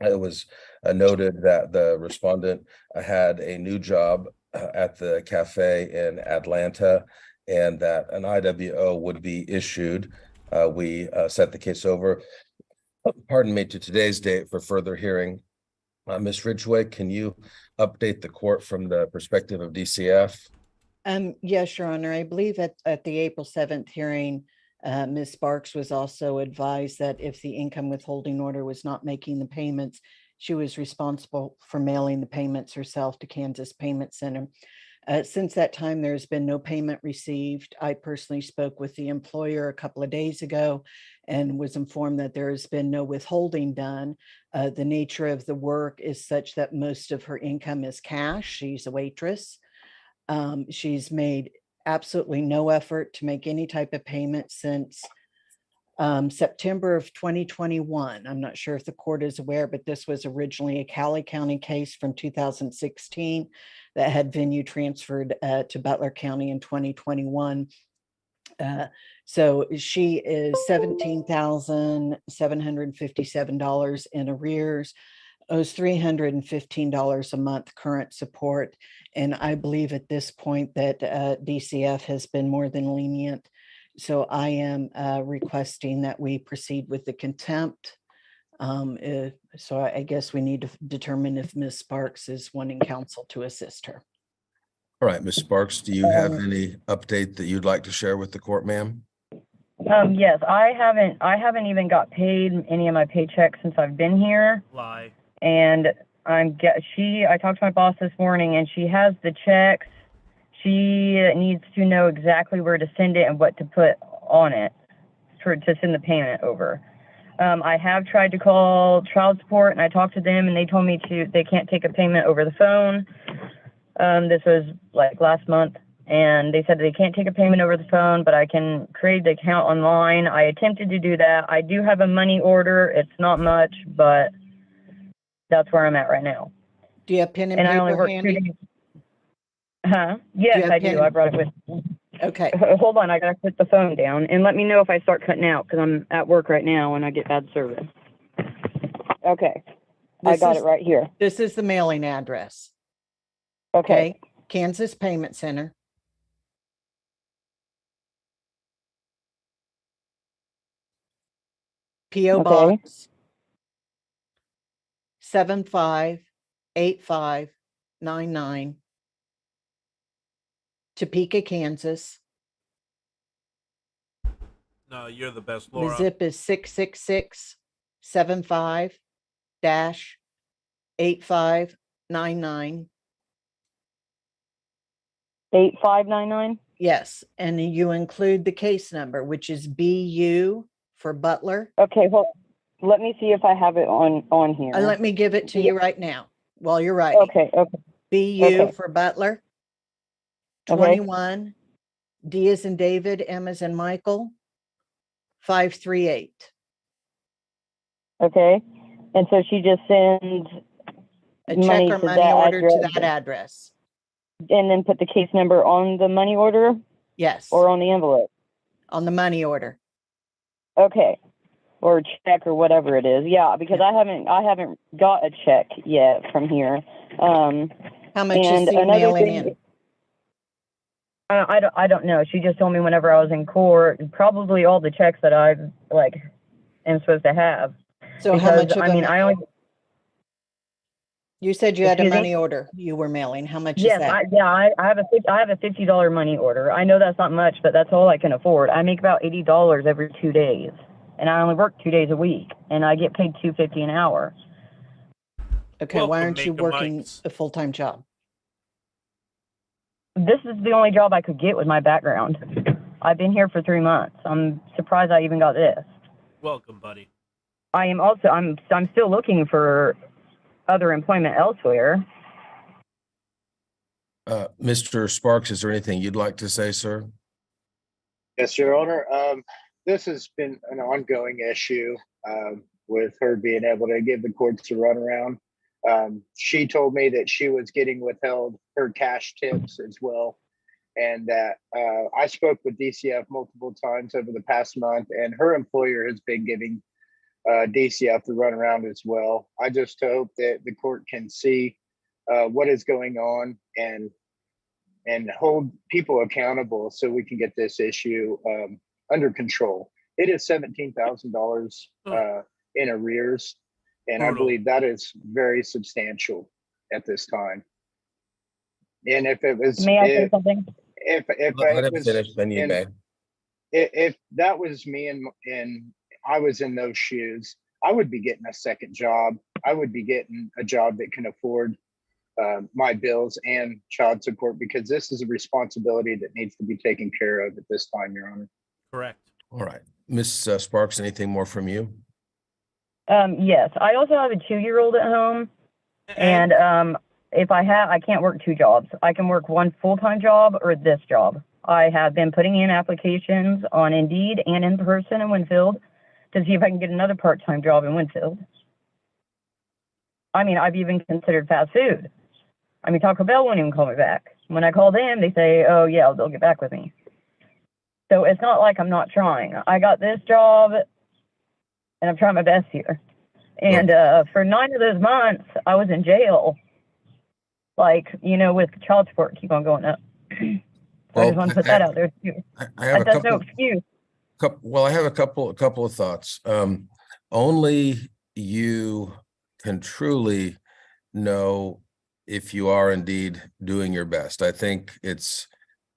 it was noted that the respondent had a new job at the cafe in Atlanta and that an IWO would be issued. We set the case over, pardon me, to today's date for further hearing. Ms. Ridgway, can you update the court from the perspective of DCF? Yes, Your Honor. I believe at the April 7th hearing, Ms. Sparks was also advised that if the income withholding order was not making the payments, she was responsible for mailing the payments herself to Kansas Payment Center. Since that time, there's been no payment received. I personally spoke with the employer a couple of days ago and was informed that there has been no withholding done. The nature of the work is such that most of her income is cash. She's a waitress. She's made absolutely no effort to make any type of payment since September of 2021. I'm not sure if the court is aware, but this was originally a Cali County case from 2016 that had venue transferred to Butler County in 2021. So she is $17,757 in arrears, owes $315 a month current support. And I believe at this point that DCF has been more than lenient. So I am requesting that we proceed with the contempt. So I guess we need to determine if Ms. Sparks is wanting counsel to assist her. All right, Ms. Sparks, do you have any update that you'd like to share with the court, ma'am? Yes, I haven't even got paid any of my paychecks since I've been here. Lie. And I talked to my boss this morning and she has the checks. She needs to know exactly where to send it and what to put on it to send the payment over. I have tried to call child support and I talked to them and they told me they can't take a payment over the phone. This was like last month and they said they can't take a payment over the phone, but I can create the account online. I attempted to do that. I do have a money order. It's not much, but that's where I'm at right now. Do you have pen and I only paper work handy? 2 days. Huh? Yes, I do. I brought it with me. Okay. Hold on. I got to put the phone down and let me know if I start cutting out because I'm at work right now and I get bad service. Okay. I got it right here. This is the mailing address. Okay. Kansas Payment Center. P.O. Box 758599, Topeka, Kansas. No, you're the best, The Laura. zip is 66675-8599. 8599? Yes, and you include the case number, which is BU for Butler. Okay, well, let me see if I have it on here. Let me give it to you right now while you're writing. Okay. BU for Butler. Okay. 21, D as in David, M as in Michael, 538. Okay, and so she just sends a check or money order to that address. And then put the case number on the money order? Yes. Or on the envelope? On the money order. Okay. Or check or whatever it is. Yeah, because I haven't got a check yet from here. How much is he mailing in? I don't know. She just told me whenever I was in court, probably all the checks that I am supposed to have. So how much of I mean, them? I only. You said you had a Excuse me? money order you were mailing. How much is Yes, that? I have a $50 money order. I know that's not much, but that's all I can afford. I make about $80 every 2 days, and I only work 2 days a week, and I get paid $2.50 an hour. Okay, why aren't you working a full-time job? This is the only job I could get with my background. I've been here for 3 months. I'm surprised I even got this. Welcome, buddy. I am also, I'm still looking for other employment elsewhere. Mr. Sparks, is there anything you'd like to say, sir? Yes, Your Honor. This has been an ongoing issue with her being able to give the courts a runaround. She told me that she was getting withheld her cash tips as well. And that I spoke with DCF multiple times over the past month, and her employer has been giving DCF the runaround as well. I just hope that the court can see what is going on and hold people accountable so we can get this issue under control. It is $17,000 in arrears, and I believe that is very substantial at this time. And if it was, May I say something? Let him finish, then you may. If that was me and I was in those shoes, I would be getting a second job. I would be getting a job that can afford my bills and child support, because this is a responsibility that needs to be taken care of at this time, Your Honor. Correct. All right. Ms. Sparks, anything more from you? Yes, I also have a 2-year-old at home, and I can't work 2 jobs. I can work one full-time job or this job. I have been putting in applications on Indeed and in person in Winfield to see if I can get another part-time job in Winfield. I mean, I've even considered fast food. I mean, Taco Bell won't even call me back. When I call them, they say, oh, yeah, they'll get back with me. So it's not like I'm not trying. I got this job, and I'm trying my best here. And for 9 of those months, I was in jail. Like, with child support keep on going up. So I just want to put that out there too. That's no excuse. Well, I have a couple of thoughts. Only you can truly know if you are indeed doing your best. I think it's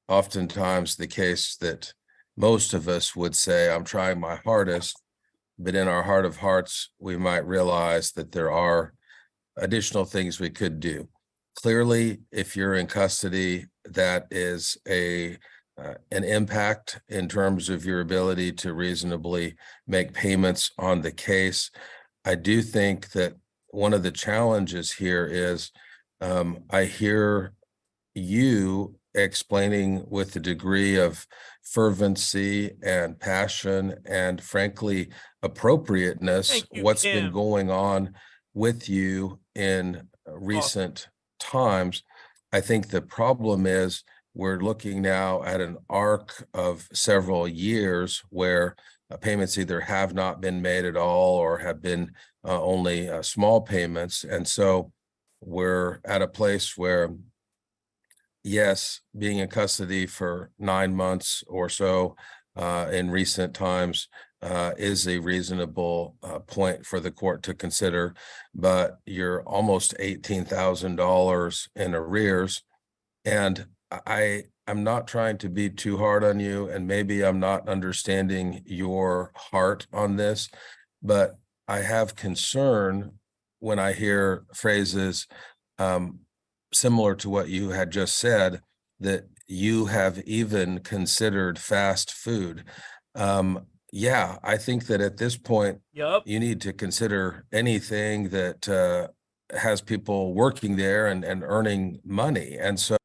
oftentimes the case that most of us would say, I'm trying my hardest, but in our heart of hearts, we might realize that there are additional things we could do. Clearly, if you're in custody, that is an impact in terms of your ability to reasonably make payments on the case. I do think that one of the challenges here is I hear you explaining with a degree of fervency and passion and frankly appropriateness what's been going on with you in recent times. I think the problem is we're looking now at an arc of several years where payments either have not been made at all or have been only small payments. And so we're at a place where, yes, being in custody for 9 months or so in recent times is a reasonable point for the court to consider, but you're almost $18,000 in arrears. And I'm not trying to be too hard on you, and maybe I'm not understanding your heart on this, but I have concern when I hear phrases similar to what you had just said, that you have even considered fast food. Yeah, I think that at this point, you need to consider anything that has people working there and earning money. And so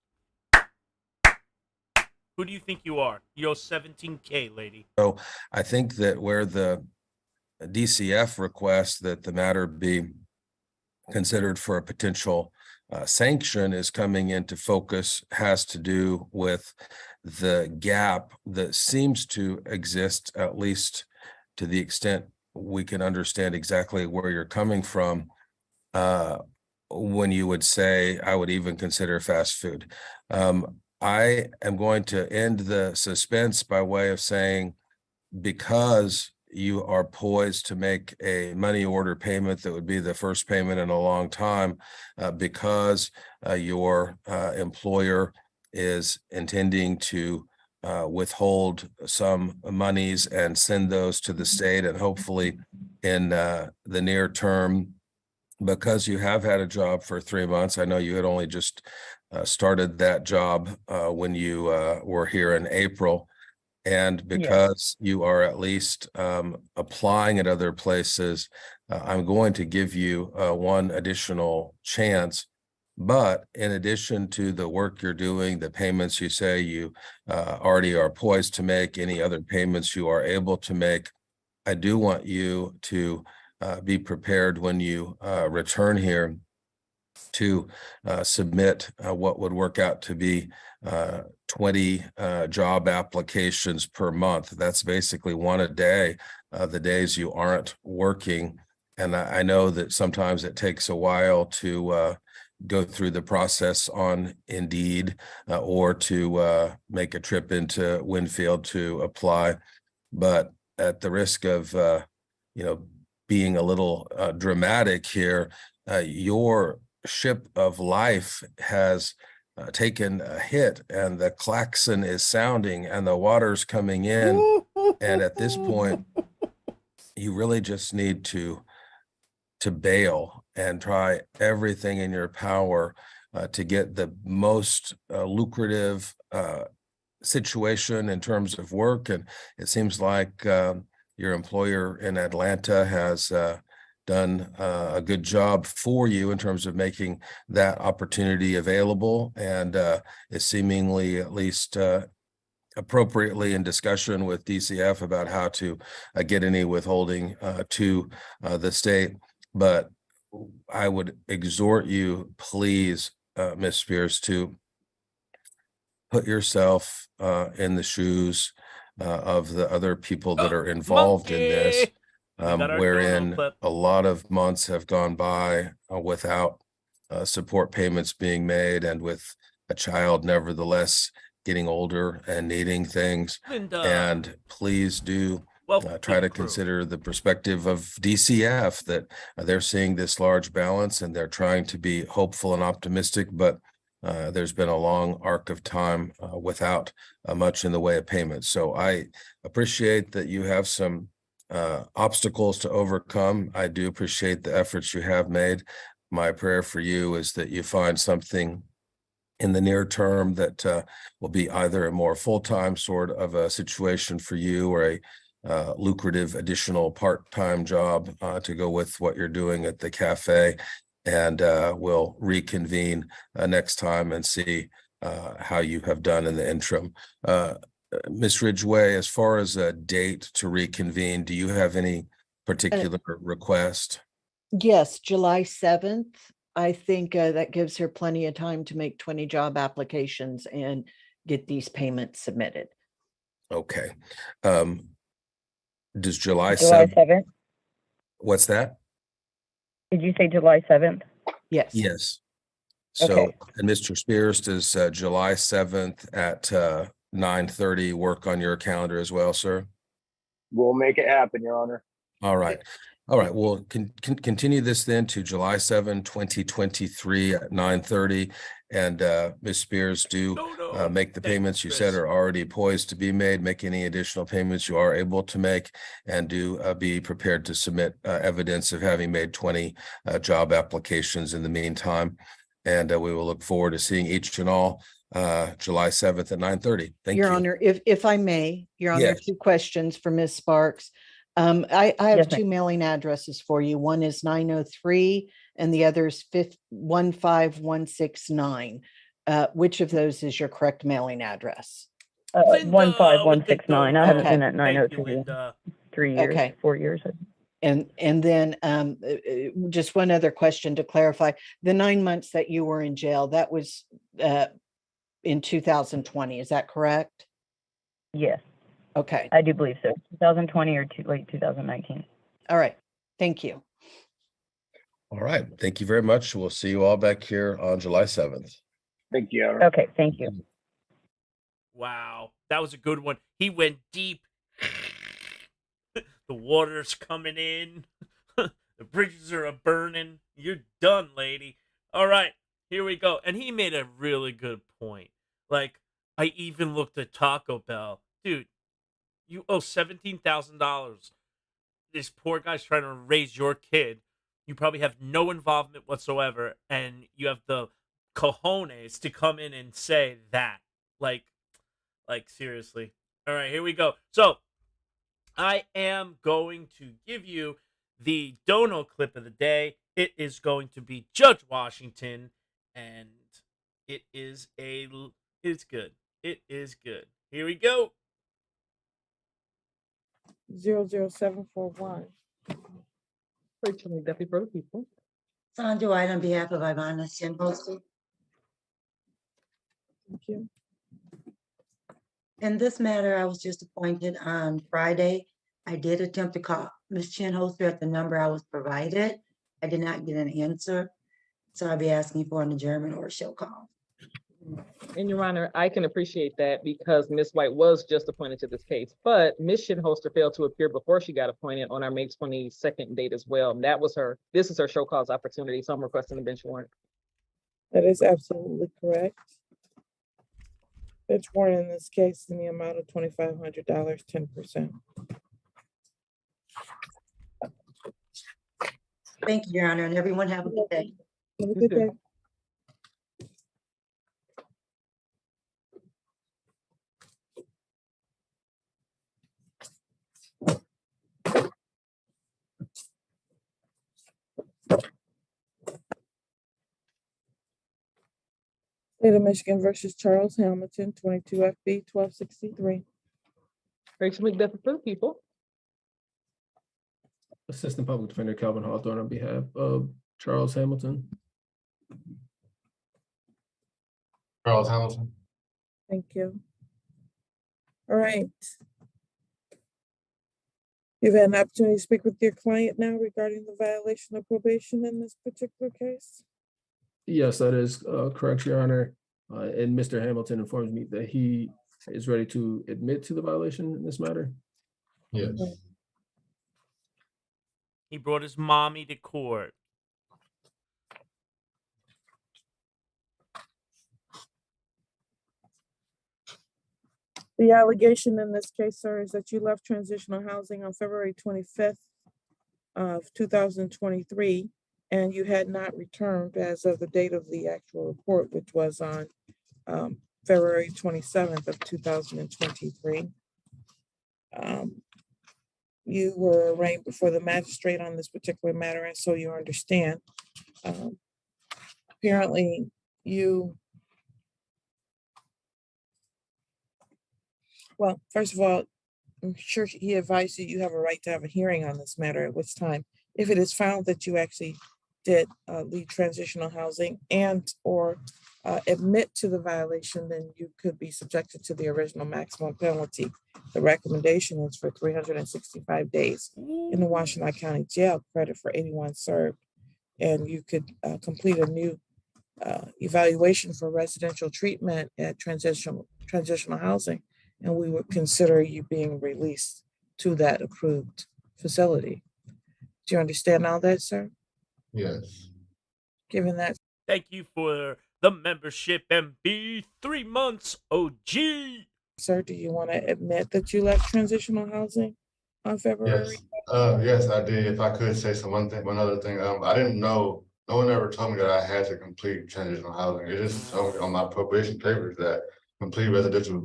who do you think you are? You're 17K, lady. So I think that where the DCF requests that the matter be considered for a potential sanction is coming into focus has to do with the gap that seems to exist, at least to the extent we can understand exactly where you're coming from when you would say, I would even consider fast food. I am going to end the suspense by way of saying, because you are poised to make a money order payment that would be the first payment in a long time, because your employer is intending to withhold some monies and send those to the state, and hopefully in the near term, because you have had a job for 3 months. I know you had only just started that job when you were here in April. And because you are at least applying at other places, I'm going to give you one additional chance. But in addition to the work you're doing, the payments you say you already are poised to make, any other payments you are able to make, I do want you to be prepared when you return here to submit what would work out to be 20 job applications per month. That's basically one a day, the days you aren't working. And I know that sometimes it takes a while to go through the process on Indeed or to make a trip into Winfield to apply. But at the risk of, being a little dramatic here, your ship of life has taken a hit, and the klaxon is sounding and the water's coming in. And at this point, you really just need to bail and try everything in your power to get the most lucrative situation in terms of work. And it seems like your employer in Atlanta has done a good job for you in terms of making that opportunity available, and is seemingly at least appropriately in discussion with DCF about how to get any withholding to the state. But I would exhort you, please, Ms. Spears, to put yourself in the shoes of the other people that are involved in this, wherein a lot of months have gone by without support payments being made, and with a child nevertheless getting older and needing things. And please do try to consider the perspective of DCF, that they're seeing this large balance and they're trying to be hopeful and optimistic, but there's been a long arc of time without much in the way of payments. So I appreciate that you have some obstacles to overcome. I do appreciate the efforts you have made. My prayer for you is that you find something in the near term that will be either a more full-time sort of a situation for you, or a lucrative additional part-time job to go with what you're doing at the cafe. And we'll reconvene next time and see how you have done in the interim. Ms. Ridgway, as far as a date to reconvene, do you have any particular request? Yes, July 7th. I think that gives her plenty of time to make 20 job applications and get these payments submitted. Okay. Does July 7th? What's that? Did you say July 7th? Yes. Yes. So, Okay. and Mr. Spears, does July 7th at 9:30 work on your calendar as well, sir? We'll make it happen, Your Honor. All right. All right. We'll continue this then to July 7, 2023 at 9:30. And Ms. Spears, do make the payments you said are already poised to be made. Make any additional payments you are able to make, and do be prepared to submit evidence of having made 20 job applications in the meantime. And we will look forward to seeing each and all July 7th at 9:30. Thank you. Your Honor, if I may, Your Honor, Yes. 2 questions for Ms. Sparks. I have Yes, ma'am. 2 mailing addresses for you. One is 903 and the other is 15169. Which of those is your correct mailing address? 15169. I haven't Okay. been at 903 in 3 years, Okay. 4 years. And then just one other question to clarify. The 9 months that you were in jail, that was in 2020, is that correct? Yes, Okay. I do believe so. 2020 or late 2019. All right. Thank you. All right. Thank you very much. We'll see you all back here on July 7th. Thank you, Your Honor. Okay, thank you. Wow, that was a good one. He went deep. The water's coming in. The bridges are burning. You're done, lady. All right, here we go. And he made a really good point. Like, I even looked at Taco Bell. Dude, you owe $17,000. This poor guy's trying to raise your kid. You probably have no involvement whatsoever, and you have the cojones to come in and say that. Like seriously. All right, here we go. So, I am going to give you the dono clip of the day. It is going to be Judge Washington, and it's good. It is good. Here we go. 00741. Rachel McDuffie for the people. Sandra White on behalf of Ivana Shinholster. Thank you. In this matter, I was just appointed on Friday. I did attempt to call Ms. Chinholster at the number I was provided. I did not get an answer. So I'll be asking for an adjournment or a show call. And Your Honor, I can appreciate that because Ms. White was just appointed to this case, but Ms. Shinholster failed to appear before she got appointed on our May 22nd date as well. And this is her show cause opportunity, so I'm requesting a bench warrant. That is absolutely correct. Bench warrant in this case in the amount of $2,500, 10%. Thank you, Your Honor, and everyone have a good day. Have a good day. State of Michigan versus Charles Hamilton, 22 FB 1263. Rachel McDuffie for the people. Assistant Public Defender Calvin Hawthorne on behalf of Charles Hamilton. Charles Hamilton. Thank you. All right. You've had an opportunity to speak with your client now regarding the violation of probation in this particular case. Yes, that is correct, Your Honor. And Mr. Hamilton informs me that he is ready to admit to the violation in this matter. Yes. He brought his mommy to court. The allegation in this case, sir, is that you left transitional housing on February 25th of 2023, and you had not returned as of the date of the actual report, which was on February 27th of 2023. You were arraigned before the magistrate on this particular matter, and so you understand. Apparently, well, first of all, I'm sure he advised you have a right to have a hearing on this matter, at which time, if it is found that you actually did leave transitional housing and or admit to the violation, then you could be subjected to the original maximum penalty. The recommendation is for 365 days in the Washtenaw County Jail, credit for 81 served. And you could complete a new evaluation for residential treatment at transitional housing, and we would consider you being released to that approved facility. Do you understand all that, sir? Yes. Given that. Thank you for the membership, MB. 3 months, OG. Sir, do you want to admit that you left transitional housing on February? Yes, I did. If I could say one other thing, I didn't know, no one ever told me that I had to complete transitional housing. It just told me on my probation papers that complete residential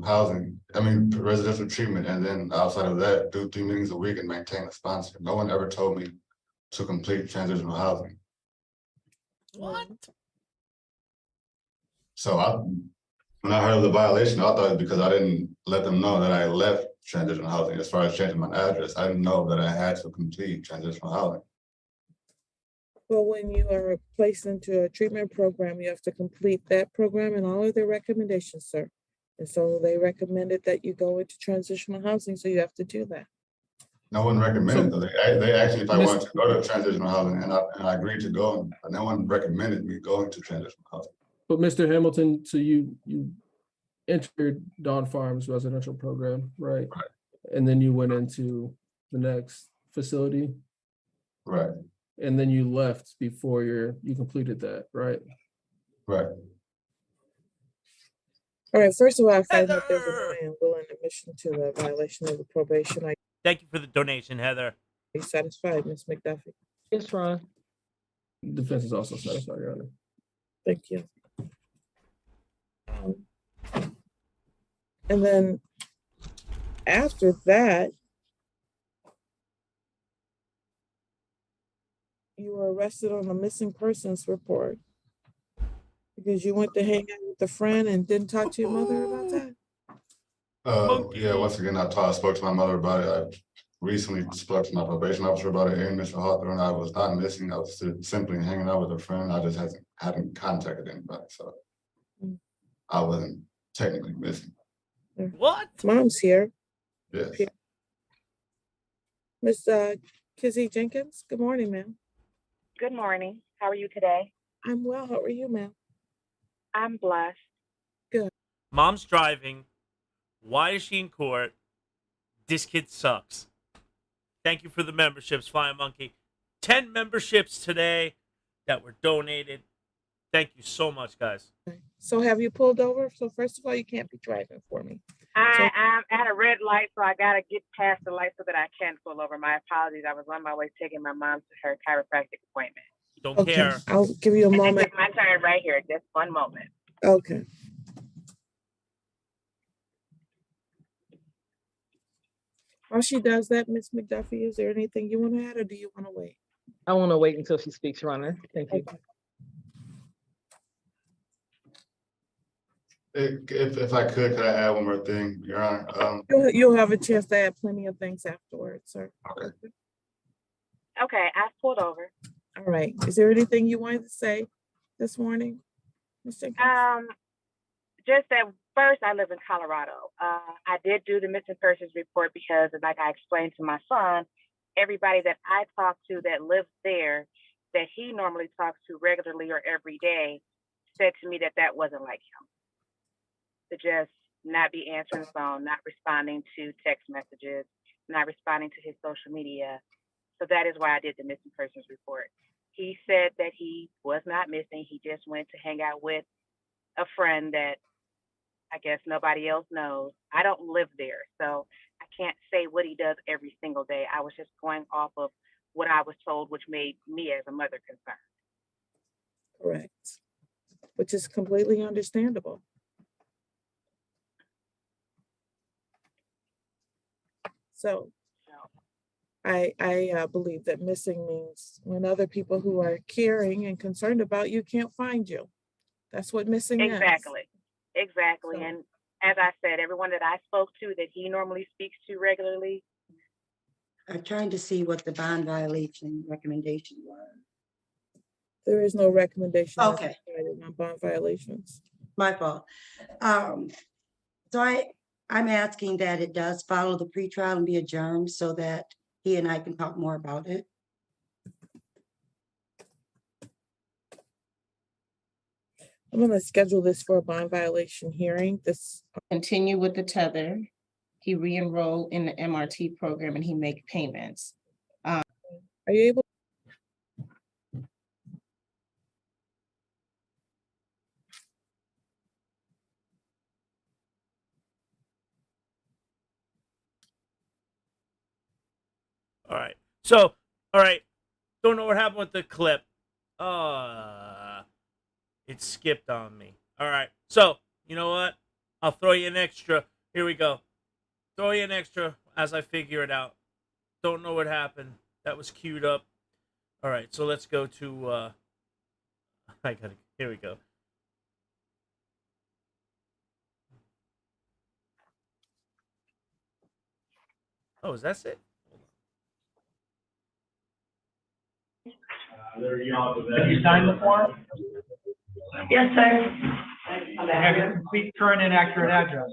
treatment, and then outside of that, do 3 meetings a week and maintain a sponsor. No one ever told me to complete transitional housing. What? So when I heard of the violation, I thought it was because I didn't let them know that I left transitional housing. As far as changing my address, I didn't know that I had to complete transitional housing. Well, when you are placed into a treatment program, you have to complete that program and all of their recommendations, sir. And so they recommended that you go into transitional housing, so you have to do that. No one recommended. They asked me if I wanted to go to transitional housing, and I agreed to go. But no one recommended me going to transitional housing. But Mr. Hamilton, so you entered Dawn Farms residential program, right? And then you went into the next facility. Right. And then you left before you completed that, right? Right. All right, first of all, I find that there's a knowing and willing admission to the violation of the probation. Are Thank you for the donation, Heather. you satisfied, Ms. McDuffie? Yes, Ron. Defense is also satisfied, Your Honor. Thank you. And then after that, you were arrested on a missing persons report because you went to hang out with a friend and didn't talk to your mother about that? Yeah, once again, I spoke to my mother about it. I recently spoke to my probation officer about it, and Mr. Hawthorne. I was not missing. I was simply hanging out with a friend. I just hadn't contacted anybody, so I wasn't technically missing. What? Mom's here. Yes. Miss Kizzy Jenkins, good morning, ma'am. Good morning. How are you today? I'm well. How are you, ma'am? I'm blessed. Good. Mom's driving. Why is she in court? This kid sucks. Thank you for the memberships, Flying Monkey. 10 memberships today that were donated. Thank you so much, guys. So have you pulled over? So first of all, you can't be driving for me. I'm at a red light, so I gotta get past the light so that I can pull over. My apologies. I was on my way taking my mom to her chiropractic appointment. Don't care. I'll give you a moment. It's my turn right here. Just one moment. Okay. While she does that, Miss McDuffie, is there anything you want to add or do you want to wait? I want to wait until she speaks, Your Honor. Thank you. Okay. If I could I add one more thing, Your Honor? You'll have a chance to add plenty of things afterwards, sir. Okay. Okay, I've pulled over. All right. Is there anything you wanted to say this morning, Ms. Jenkins? Just that first, I live in Colorado. I did do the missing persons report because, like I explained to my son, everybody that I talk to that lives there, that he normally talks to regularly or every day, said to me that that wasn't like him. To just not be answering the phone, not responding to text messages, not responding to his social media. So that is why I did the missing persons report. He said that he was not missing. He just went to hang out with a friend that I guess nobody else knows. I don't live there, so I can't say what he does every single day. I was just going off of what I was told, which made me as a mother concerned. Correct. Which is completely understandable. So I believe that missing means when other people who are caring and concerned about you can't find you. That's what missing is. Exactly. And as I said, everyone that I spoke to that he normally speaks to regularly. I'm trying to see what the bond violation recommendation was. There is no recommendation. Okay. On bond violations. My fault. So I'm asking that it does follow the pretrial and be adjourned so that he and I can talk more about it. I'm going to schedule this for a bond violation hearing. Continue with the tether. He re-enrolled in the MRT program and he make payments. Are you able? All right. So, all right. Don't know what happened with the clip. It skipped on me. All right. So, you know what? I'll throw you an extra. Here we go. Throw you an extra as I figure it out. Don't know what happened. That was queued up. All right. So let's go to, here we go. Oh, is that it? Have you signed the form? Yes, sir. Have you complete current and accurate address?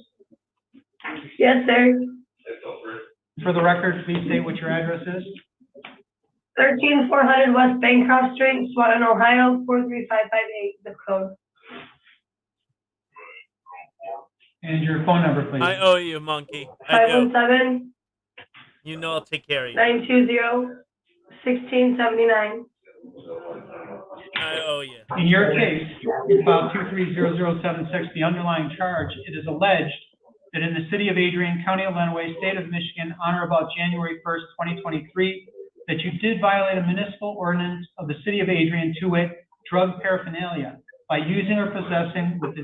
Yes, sir. For the record, please state what your address is. 13400 West Bancroft Street, Swanton, Ohio, 43558, zip code. And your phone number, please. I owe you, monkey. I do. 517 You know I'll take care of you. 920 1679. I owe you. In your case, file 2300760, the underlying charge, it is alleged that in the city of Adrian, county of Lenawee, state of Michigan, on or about January 1st, 2023, that you did violate a municipal ordinance of the city of Adrian, to wit, drug paraphernalia, by using or possessing with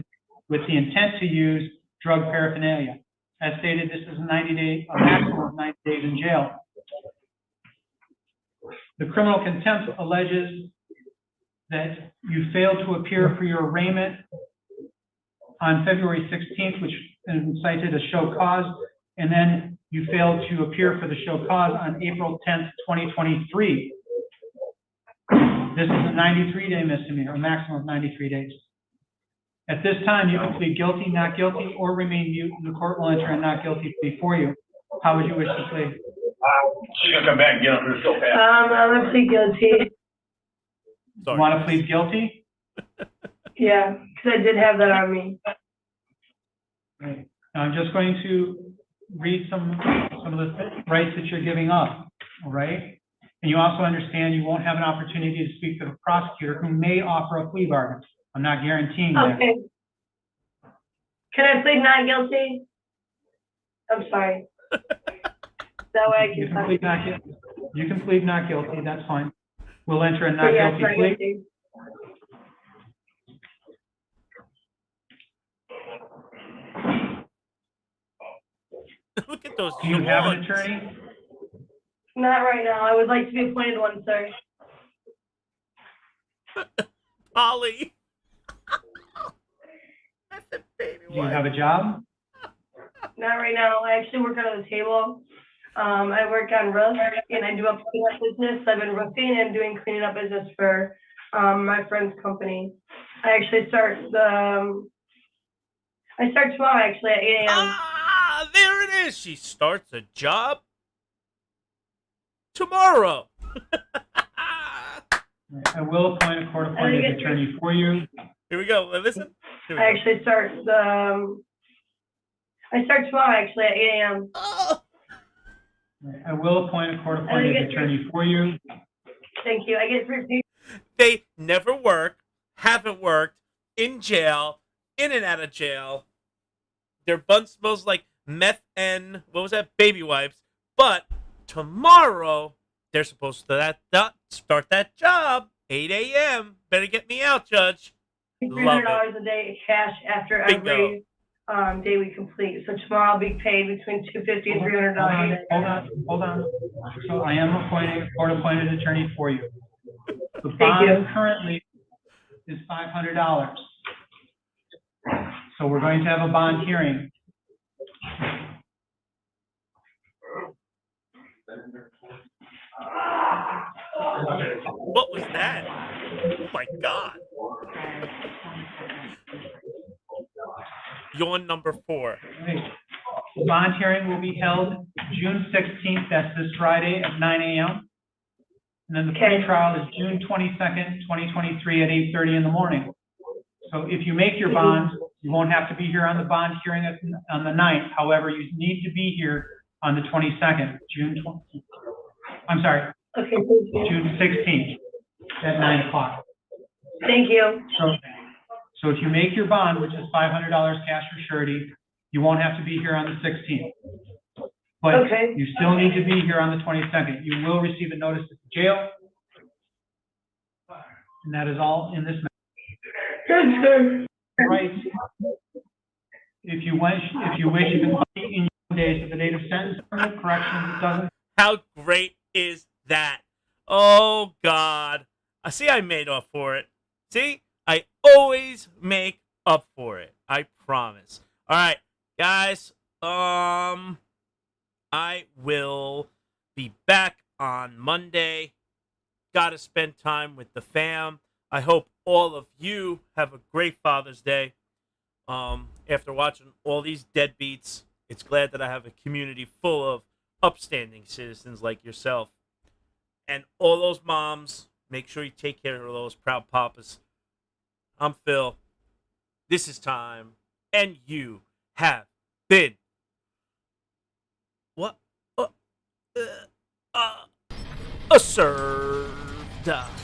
the intent to use drug paraphernalia. As stated, this is a maximum of 90 days in jail. The criminal contempt alleges that you failed to appear for your arraignment on February 16th, which incited a show cause, and then you failed to appear for the show cause on April 10th, 2023. This is a 93-day misdemeanor, a maximum of 93 days. At this time, you can plead guilty, not guilty, or remain mute, and the court will enter a not guilty plea for you. How would you wish to plead? She's gonna come back and get on her so fast. I'm gonna plead guilty. You want to plead guilty? Yeah, because I did have that on me. Right. Now, I'm just going to read some of the rights that you're giving up, all right? And you also understand you won't have an opportunity to speak to the prosecutor, who may offer a plea bargain. I'm not guaranteeing that. Okay. Can I plead not guilty? I'm sorry. That way I You can. can plead not guilty. You can plead not guilty, that's fine. We'll enter a not Yes, guilty not plea. guilty. Look at those. Do you have an yawns. attorney? Not right now. I would like to be appointed one, sir. Polly. Do you have a job? Not right now. I actually work out of the table. I work on roofs and I do a cleanup business. I've been roofing and doing cleaning up business for my friend's company. I actually start tomorrow actually at 8 a.m. Ah, there it is. She starts a job tomorrow. I will appoint a court-appointed attorney for you. Here we go. Listen. Here we I go. actually start tomorrow actually at 8 a.m. I will appoint a court-appointed attorney for you. Thank you. I get 3 They never work, haven't worked, in jail, in and out of jail. Their butt smells like meth and, what was that, baby wipes. But tomorrow, they're supposed to start that job, 8 a.m. Better get me out, Judge. Love it. $300 a day cash after Bingo. every day we complete. So tomorrow I'll be paid between $250 and $300. Hold on. So I am appointing a court-appointed attorney for you. The Thank bond you. currently is $500. So we're going to have a bond hearing. What was that? Oh my God. Yawn number 4. The bond hearing will be held June 16th, that's this Friday at 9 a.m. And then the pre-trial is June 22nd, 2023 at 8:30 in the morning. So if you make your bond, you won't have to be here on the bond hearing on the 9th. However, you need to be here on the 22nd, Okay, thank you. June 16th at 9 o'clock. Thank you. So if you make your bond, which is $500 cash or surety, you won't have to be here on the 16th. But Okay. you still need to be here on the 22nd. You will receive a notice at the jail. And that is all in this matter. Good, sir. Right. If you wish, you can complete in your days of the date of sentence, corrections, it doesn't. How great is that? Oh, God. I see I made up for it. See? I always make up for it. I promise. All right, guys. I will be back on Monday. Gotta spend time with the fam. I hope all of you have a great Father's Day. After watching all these deadbeats, it's glad that I have a community full of upstanding citizens like yourself. And all those moms, make sure you take care of those proud papas. I'm Phil. This is time. And you have been served.